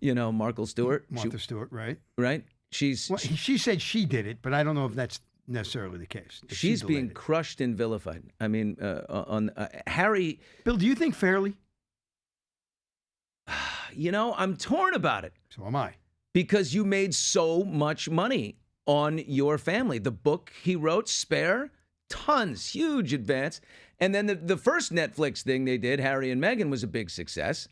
Martha Stewart. Martha Stewart, right? Right? She said she did it, but I don't know if that's necessarily the case. She's being crushed and vilified. I mean, on Harry. Bill, do you think fairly? I'm torn about it. So am I. Because you made so much money on your family. The book he wrote, Spare, tons, huge advance. And then the first Netflix thing they did, Harry and Meghan, was a big success.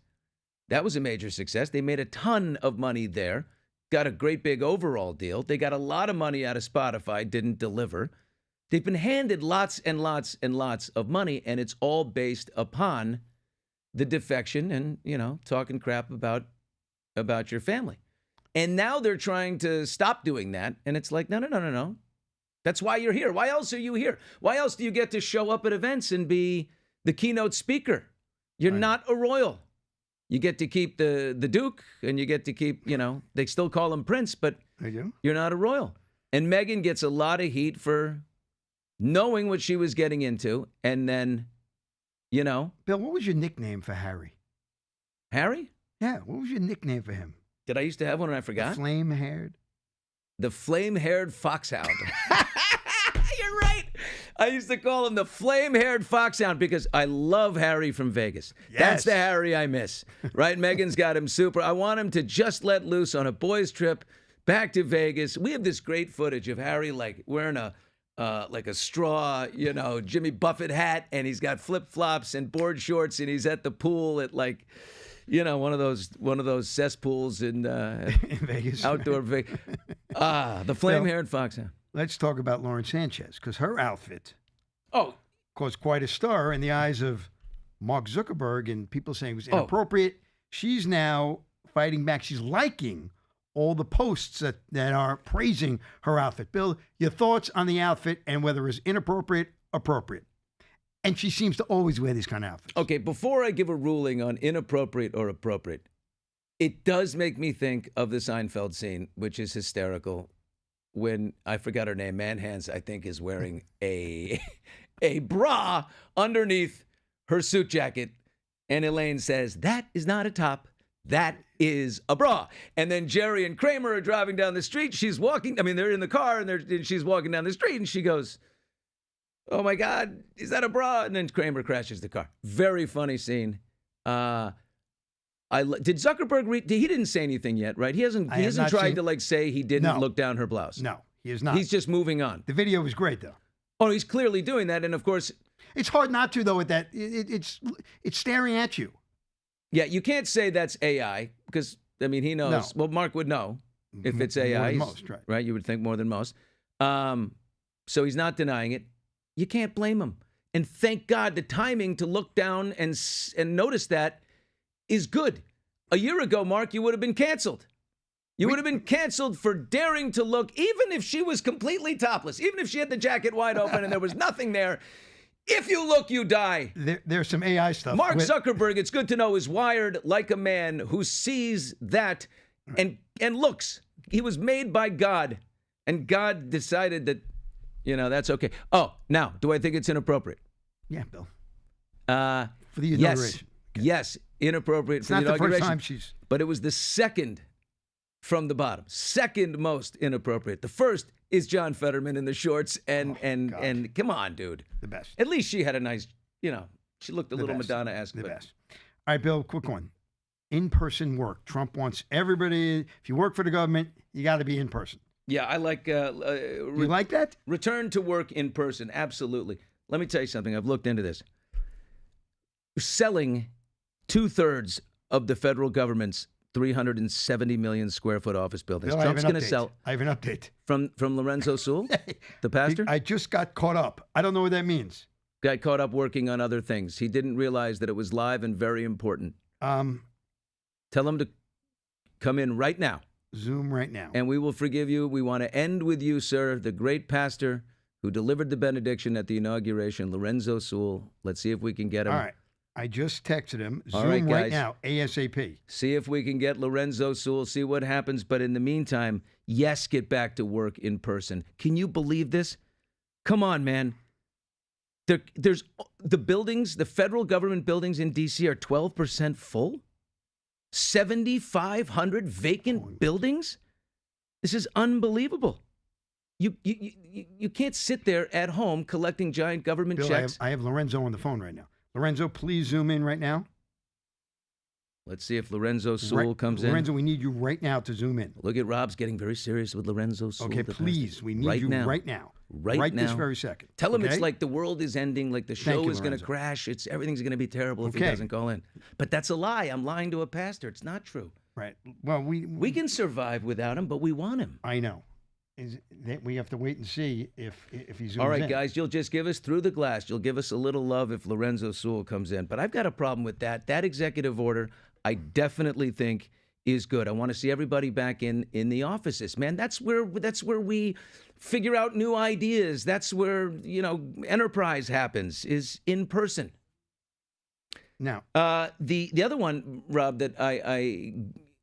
That was a major success. They made a ton of money there, got a great big overall deal. They got a lot of money out of Spotify, didn't deliver. They've been handed lots and lots and lots of money, and it's all based upon the defection and, talking crap about your family. And now they're trying to stop doing that. And it's like, no. That's why you're here. Why else are you here? Why else do you get to show up at events and be the keynote speaker? You're not a royal. You get to keep the Duke, and you get to keep, they still call him Prince, but you're not a royal. And Meghan gets a lot of heat for knowing what she was getting into. And then, Bill, what was your nickname for Harry? Harry? Yeah, what was your nickname for him? Did I used to have one and I forgot? Flame-haired. The flame-haired foxhound. You're right. I used to call him the flame-haired foxhound because I love Harry from Vegas. Yes. That's the Harry I miss, right? Meghan's got him super. I want him to just let loose on a boys' trip back to Vegas. We have this great footage of Harry like wearing a straw, Jimmy Buffett hat, and he's got flip-flops and board shorts, and he's at the pool at one of those cesspools in Vegas, outdoor Vegas. The flame-haired foxhound. Let's talk about Lauren Sanchez, because her outfit caused quite a stir in the eyes of Mark Zuckerberg and people saying it was inappropriate. She's now fighting back. She's liking all the posts that are praising her outfit. Bill, your thoughts on the outfit and whether it's inappropriate, appropriate? And she seems to always wear these kind of outfits. Okay, before I give a ruling on inappropriate or appropriate, it does make me think of the Seinfeld scene, which is hysterical, when I forgot her name, Manhands, I think, is wearing a bra underneath her suit jacket. And Elaine says, that is not a top. That is a bra. And then Jerry and Kramer are driving down the street. She's walking. I mean, they're in the car and she's walking down the street and she goes, oh my God, is that a bra? And then Kramer crashes the car. Very funny scene. Did Zuckerberg he didn't say anything yet, right? He hasn't tried to say he didn't look down her blouse. No, he is not. He's just moving on. The video was great though. Oh, he's clearly doing that. And of course, it's hard not to though with that. It's staring at you. Yeah, you can't say that's AI because, I mean, he knows. No. Well, Mark would know if it's AI. More than most, right? You would think more than most. So he's not denying it. You can't blame him. And thank God the timing to look down and notice that is good. A year ago, Mark, you would have been canceled. You would have been canceled for daring to look, even if she was completely topless, even if she had the jacket wide open and there was nothing there. If you look, you die. There's some AI stuff. Mark Zuckerberg, it's good to know, is wired like a man who sees that and looks. He was made by God, and God decided that, that's okay. Oh, now, do I think it's inappropriate? Yeah, Bill. For the inauguration. Yes, inappropriate for the inauguration. It's not the first time But it was the second from the bottom. Second most inappropriate. The first is John Fetterman in the shorts and come on, dude. The best. At least she had a nice, she looked a little Madonna-esque. The best. All right, Bill, quick one. In-person work. Trump wants everybody, if you work for the government, you got to be in person. Yeah, I like... you like that? Return to work in person, absolutely. Let me tell you something. I've looked into this. Selling 2/3 of the federal government's 370 million square foot office buildings. Bill, Trump's going to sell. I have an update. From Lorenzo Sewell, the pastor? I just got caught up. I don't know what that means. Got caught up working on other things. He didn't realize that it was live and very important. Tell him to come in right now. Zoom right now. And we will forgive you. We want to end with you, sir, the great pastor who delivered the benediction at the inauguration, Lorenzo Sewell. Let's see if we can get him. All right. I just texted him. Zoom right now, ASAP. See if we can get Lorenzo Sewell, see what happens. But in the meantime, yes, get back to work in person. Can you believe this? Come on, man. There's the buildings, the federal government buildings in D.C. are 12% full. 7,500 vacant buildings. This is unbelievable. You can't sit there at home collecting giant government Bill, checks. I have Lorenzo on the phone right now. Lorenzo, please zoom in right now. Let's see if Lorenzo Sewell comes in. Lorenzo, we need you right now to zoom in. Look at Rob's getting very serious with Lorenzo Sewell. Okay, please. We need you right now. Right now. This very second. Tell him it's like the world is ending, like the show is going to crash. Everything's going to be terrible if he doesn't call in. But that's a lie. I'm lying to a pastor. It's not true. Right. Well, we can survive without him, but we want him. I know. We have to wait and see if he zooms in. All right, guys, you'll just give us through the glass. You'll give us a little love if Lorenzo Sewell comes in. But I've got a problem with that. That executive order, I definitely think is good. I want to see everybody back in the offices. Man, that's where we figure out new ideas. That's where, enterprise happens, is in person. Now, the other one, Rob, that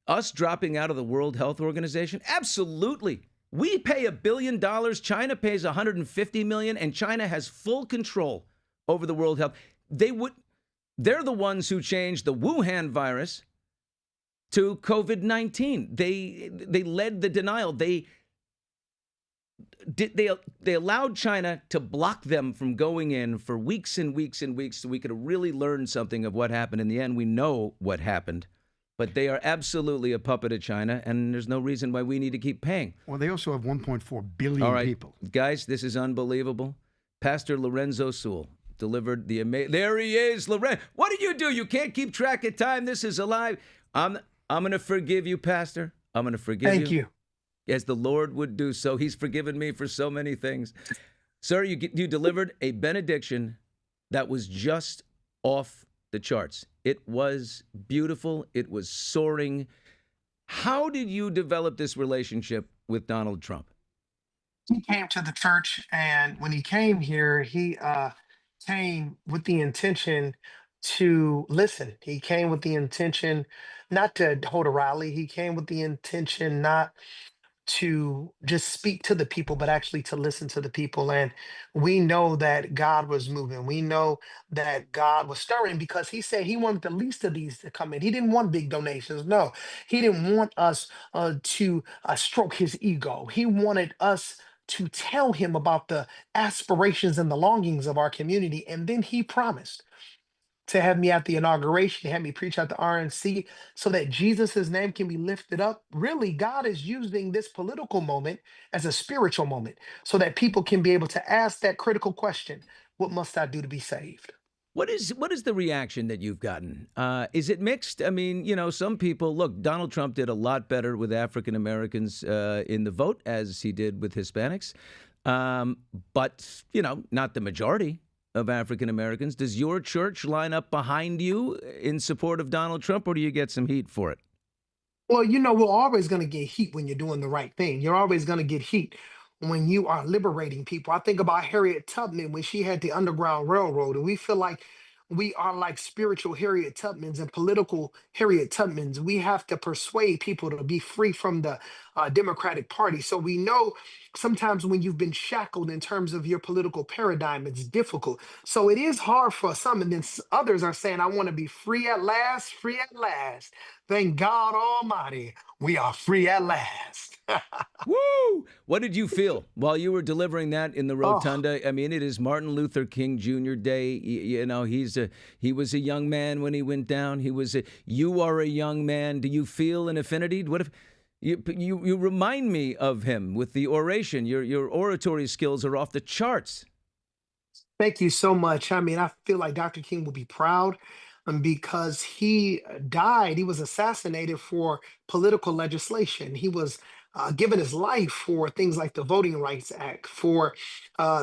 us dropping out of the World Health Organization, absolutely. We pay $1 billion. China pays $150 million, and China has full control over the World Health. They're the ones who changed the Wuhan virus to COVID-19. They led the denial. They allowed China to block them from going in for weeks and weeks and weeks, so we could have really learned something of what happened. In the end, we know what happened. But they are absolutely a puppet of China, and there's no reason why we need to keep paying. Well, they also have 1.4 billion people. Guys, this is unbelievable. Pastor Lorenzo Sewell delivered the amazing... There he is, Lorenzo. What did you do? You can't keep track of time. This is alive. I'm going to forgive you, Pastor. I'm going to forgive you. Thank you. As the Lord would do so. He's forgiven me for so many things. Sir, you delivered a benediction that was just off the charts. It was beautiful. It was soaring. How did you develop this relationship with Donald Trump? He came to the church, and when he came here, he came with the intention to listen. He came with the intention not to hold a rally. He came with the intention not to just speak to the people, but actually to listen to the people. And we know that God was moving. We know that God was stirring because he said he wanted the least of these to come in. He didn't want big donations. No, he didn't want us to stroke his ego. He wanted us to tell him about the aspirations and the longings of our community. And then he promised to have me at the inauguration, have me preach at the RNC so that Jesus' name can be lifted up. Really, God is using this political moment as a spiritual moment so that people can be able to ask that critical question, what must I do to be saved? What is the reaction that you've gotten? Is it mixed? I mean, some people, look, Donald Trump did a lot better with African Americans in the vote as he did with Hispanics. But, not the majority of African Americans. Does your church line up behind you in support of Donald Trump, or do you get some heat for it? Well, we're always going to get heat when you're doing the right thing. You're always going to get heat when you are liberating people. I think about Harriet Tubman when she had the Underground Railroad, and we feel like we are like spiritual Harriet Tubmans and political Harriet Tubmans. We have to persuade people to be free from the Democratic Party. So we know sometimes when you've been shackled in terms of your political paradigm, it's difficult. So it is hard for some. And then others are saying, I want to be free at last, free at last. Thank God Almighty, we are free at last. Woo! What did you feel while you were delivering that in the rotunda? I mean, it is Martin Luther King Jr. Day. He was a young man when he went down. You are a young man. Do you feel an affinity? What if you remind me of him with the oration? Your oratory skills are off the charts. Thank you so much. I mean, I feel like Dr. King will be proud because he died. He was assassinated for political legislation. He was given his life for things like the Voting Rights Act, for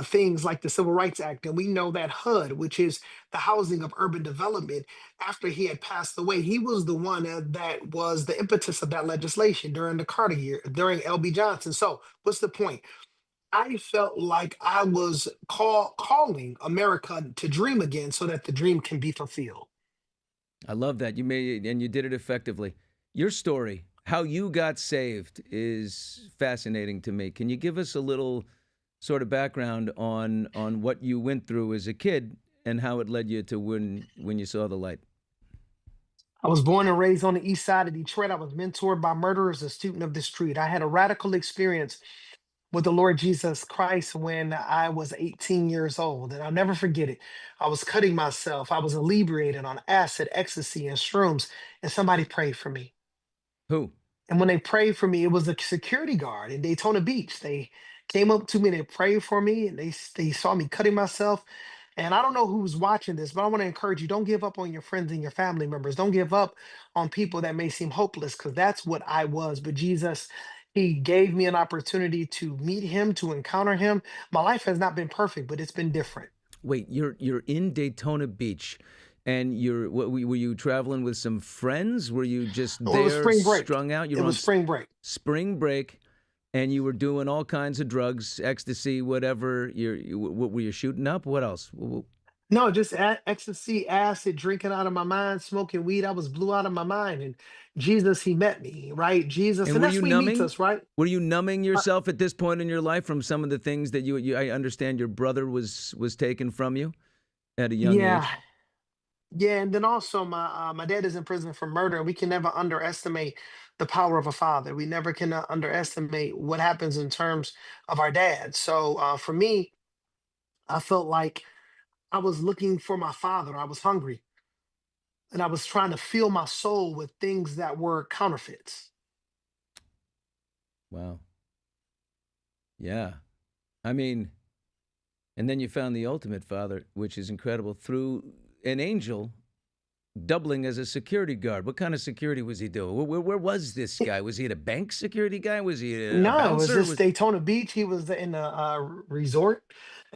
things like the Civil Rights Act. And we know that HUD, which is the Housing of Urban Development, after he had passed away, he was the one that was the impetus of that legislation during the Carter year, during LB Johnson. So what's the point? I felt like I was calling America to dream again so that the dream can be fulfilled. I love that. You did it effectively. Your story, how you got saved, is fascinating to me. Can you give us a little sort of background on what you went through as a kid and how it led you to when you saw the light? I was born and raised on the east side of Detroit. I was mentored by murderers, a student of the street. I had a radical experience with the Lord Jesus Christ when I was 18 years old. And I'll never forget it. I was cutting myself. I was inebriated on acid, ecstasy, and shrooms. And somebody prayed for me. Who? And when they prayed for me, it was a security guard in Daytona Beach. They came up to me, they prayed for me, and they saw me cutting myself. And I don't know who's watching this, but I want to encourage you, don't give up on your friends and your family members. Don't give up on people that may seem hopeless, because that's what I was. But Jesus, he gave me an opportunity to meet him, to encounter him. My life has not been perfect, but it's been different. Wait, you're in Daytona Beach, and were you traveling with some friends? Were you just there, it was spring break. Strung out? It was spring break. Spring break, and you were doing all kinds of drugs, ecstasy, whatever. What were you shooting up? What else? No, just ecstasy, acid, drinking out of my mind, smoking weed. I was blew out of my mind. And Jesus, he met me, right? Jesus, and that's what he meets us, right? Were you numbing yourself at this point in your life from some of the things that I understand your brother was taken from you at a young age? Yeah, and then also my dad is in prison for murder. We can never underestimate the power of a father. We never can underestimate what happens in terms of our dad. So for me, I felt like I was looking for my father. I was hungry. And I was trying to fill my soul with things that were counterfeits. Wow. Yeah. I mean, and then you found the ultimate father, which is incredible, through an angel doubling as a security guard. What kind of security was he doing? Where was this guy? Was he a bank security guy? Was he a bouncer? No, it was just Daytona Beach. He was in a resort,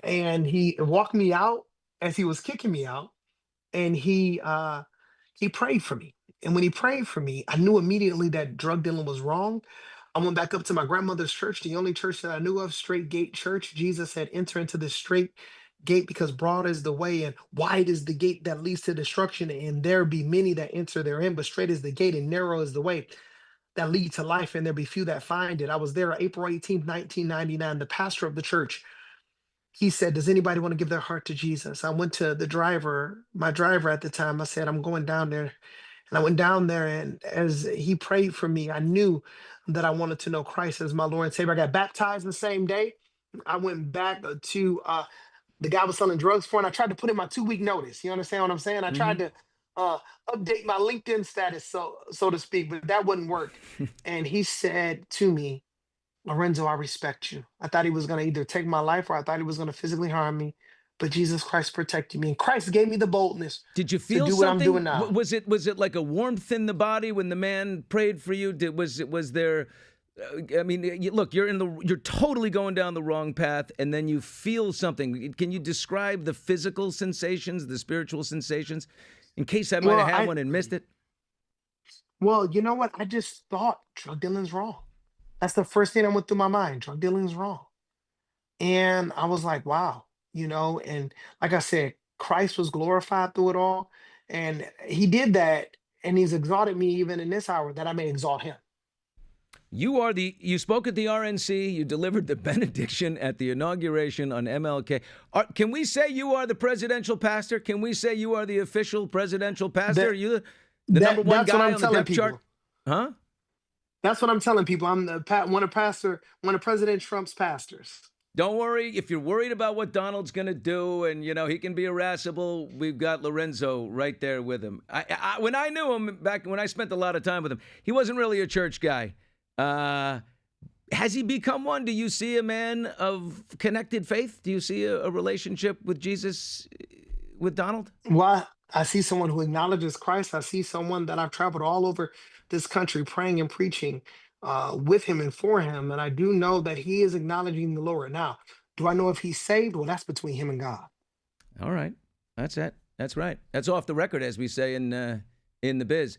and he walked me out as he was kicking me out, and he prayed for me. And when he prayed for me, I knew immediately that drug dealing was wrong. I went back up to my grandmother's church, the only church that I knew of, Straight Gate Church. Jesus said, enter into this straight gate because broad is the way and wide is the gate that leads to destruction, and there be many that enter therein, but straight is the gate and narrow is the way. that lead to life, and there be few that find it. I was there April 18th, 1999. The pastor of the church, he said, does anybody want to give their heart to Jesus? I went to my driver at the time. I said, I'm going down there. And I went down there, and as he prayed for me, I knew that I wanted to know Christ as my Lord and Savior. I got baptized the same day. I went back to the guy was selling drugs for, and I tried to put in my 2-week notice. You understand what I'm saying? I tried to update my LinkedIn status, so to speak, but that wouldn't work. And he said to me, Lorenzo, I respect you. I thought he was going to either take my life, or I thought he was going to physically harm me. But Jesus Christ protected me, and Christ gave me the boldness. Did you feel to do something? What I'm doing now. Was it like a warmth in the body when the man prayed for you? Was there? I mean, look, you're totally going down the wrong path, and then you feel something. Can you describe the physical sensations, the spiritual sensations, in case I might have had one and missed it? Well, you know what? I just thought drug dealing's wrong. That's the first thing that went through my mind. Drug dealing's wrong, and I was like, wow. And like I said, Christ was glorified through it all. And he did that, and he's exalted me even in this hour that I may exalt him. You spoke at the RNC, you delivered the benediction at the inauguration on MLK. Can we say you are the presidential pastor? Can we say you are the official presidential pastor? Are you the number one guy on the depth chart? Huh? That's what I'm telling people. I'm one of President Trump's pastors. Don't worry. If you're worried about what Donald's going to do and, he can be irascible, we've got Lorenzo right there with him. When I knew him back when I spent a lot of time with him, he wasn't really a church guy. Has he become one? Do you see a man of connected faith? Do you see a relationship with Jesus, with Donald? Well, I see someone who acknowledges Christ. I see someone that I've traveled all over this country praying and preaching with him and for him. And I do know that he is acknowledging the Lord. Now, do I know if he's saved? Well, that's between him and God. All right. That's it. That's right. That's off the record, as we say in the biz.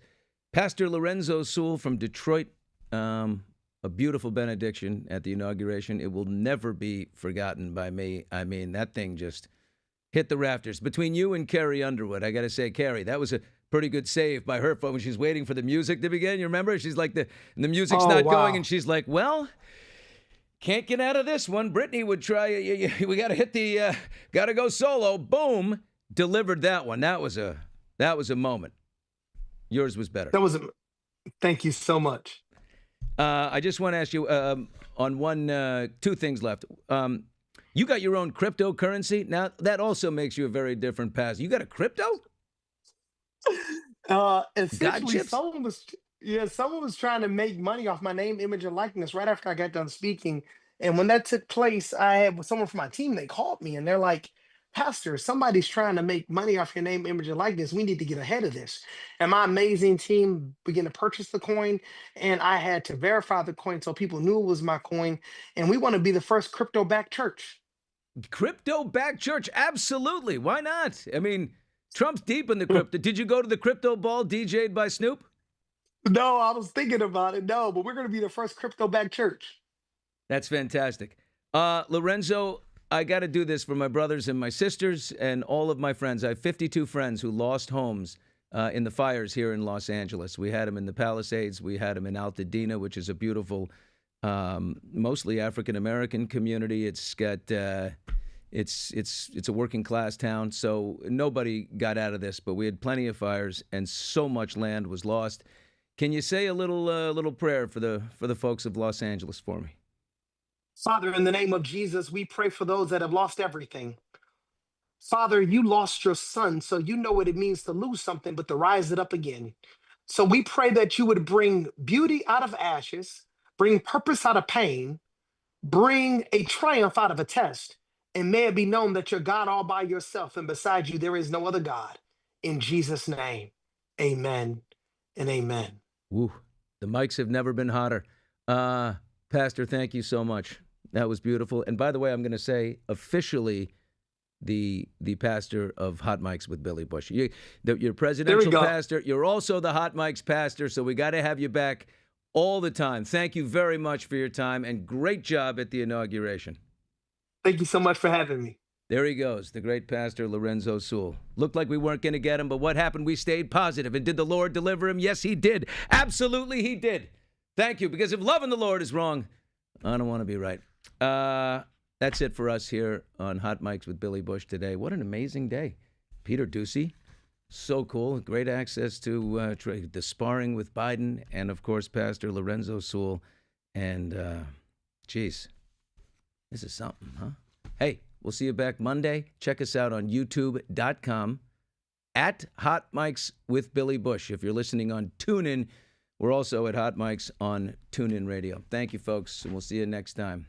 Pastor Lorenzo Sewell from Detroit, a beautiful benediction at the inauguration. It will never be forgotten by me. I mean, that thing just hit the rafters. Between you and Carrie Underwood, I got to say, Carrie, that was a pretty good save by her when she's waiting for the music to begin. You remember? She's like, the music's not going, and she's like, well, can't get out of this one. Brittany would try. We got to hit the, got to go solo. Boom, delivered that one. That was a moment. Yours was better. Thank you so much. I just want to ask you on two things left. You got your own cryptocurrency. Now, that also makes you a very different pastor. You got a crypto? Essentially, someone was trying to make money off my name, image, and likeness right after I got done speaking. And when that took place, I had someone from my team, they called me and they're like, Pastor, somebody's trying to make money off your name, image, and likeness. We need to get ahead of this. And my amazing team began to purchase the coin, and I had to verify the coin so people knew it was my coin. And we want to be the first crypto-backed church. Crypto-backed church? Absolutely. Why not? I mean, Trump's deep in the crypto. Did you go to the crypto ball DJ'd by Snoop? No, I was thinking about it. No, but we're going to be the first crypto-backed church. That's fantastic. Lorenzo, I got to do this for my brothers and my sisters and all of my friends. I have 52 friends who lost homes in the fires here in Los Angeles. We had them in the Palisades. We had them in Altadena, which is a beautiful, mostly African-American community. It's got, it's a working class town. So nobody got out of this, but we had plenty of fires and so much land was lost. Can you say a little prayer for the folks of Los Angeles for me? Father, in the name of Jesus, we pray for those that have lost everything. Father, you lost your son, so you know what it means to lose something, but to rise it up again. So we pray that you would bring beauty out of ashes, bring purpose out of pain, bring a triumph out of a test, and may it be known that you're God all by yourself, and beside you there is no other God. In Jesus' name, amen and amen. Woo, the mics have never been hotter. Pastor, thank you so much. That was beautiful. And by the way, I'm going to say officially the pastor of Hot Mics with Billy Bush. You're presidential pastor. You're also the Hot Mics pastor, so we got to have you back all the time. Thank you very much for your time, and great job at the inauguration. Thank you so much for having me. There he goes, the great Pastor Lorenzo Sewell. Looked like we weren't going to get him, but what happened? We stayed positive. And did the Lord deliver him? Yes, he did. Absolutely, he did. Thank you, because if loving the Lord is wrong, I don't want to be right. That's it for us here on Hot Mics with Billy Bush today. What an amazing day. Peter Ducey, so cool. Great access to the sparring with Biden, and, of course, Pastor Lorenzo Sewell. And, geez, this is something, huh? Hey, we'll see you back Monday. Check us out on youtube.com at Hot Mics with Billy Bush. If you're listening on TuneIn, we're also at Hot Mics on TuneIn Radio. Thank you, folks, and we'll see you next time.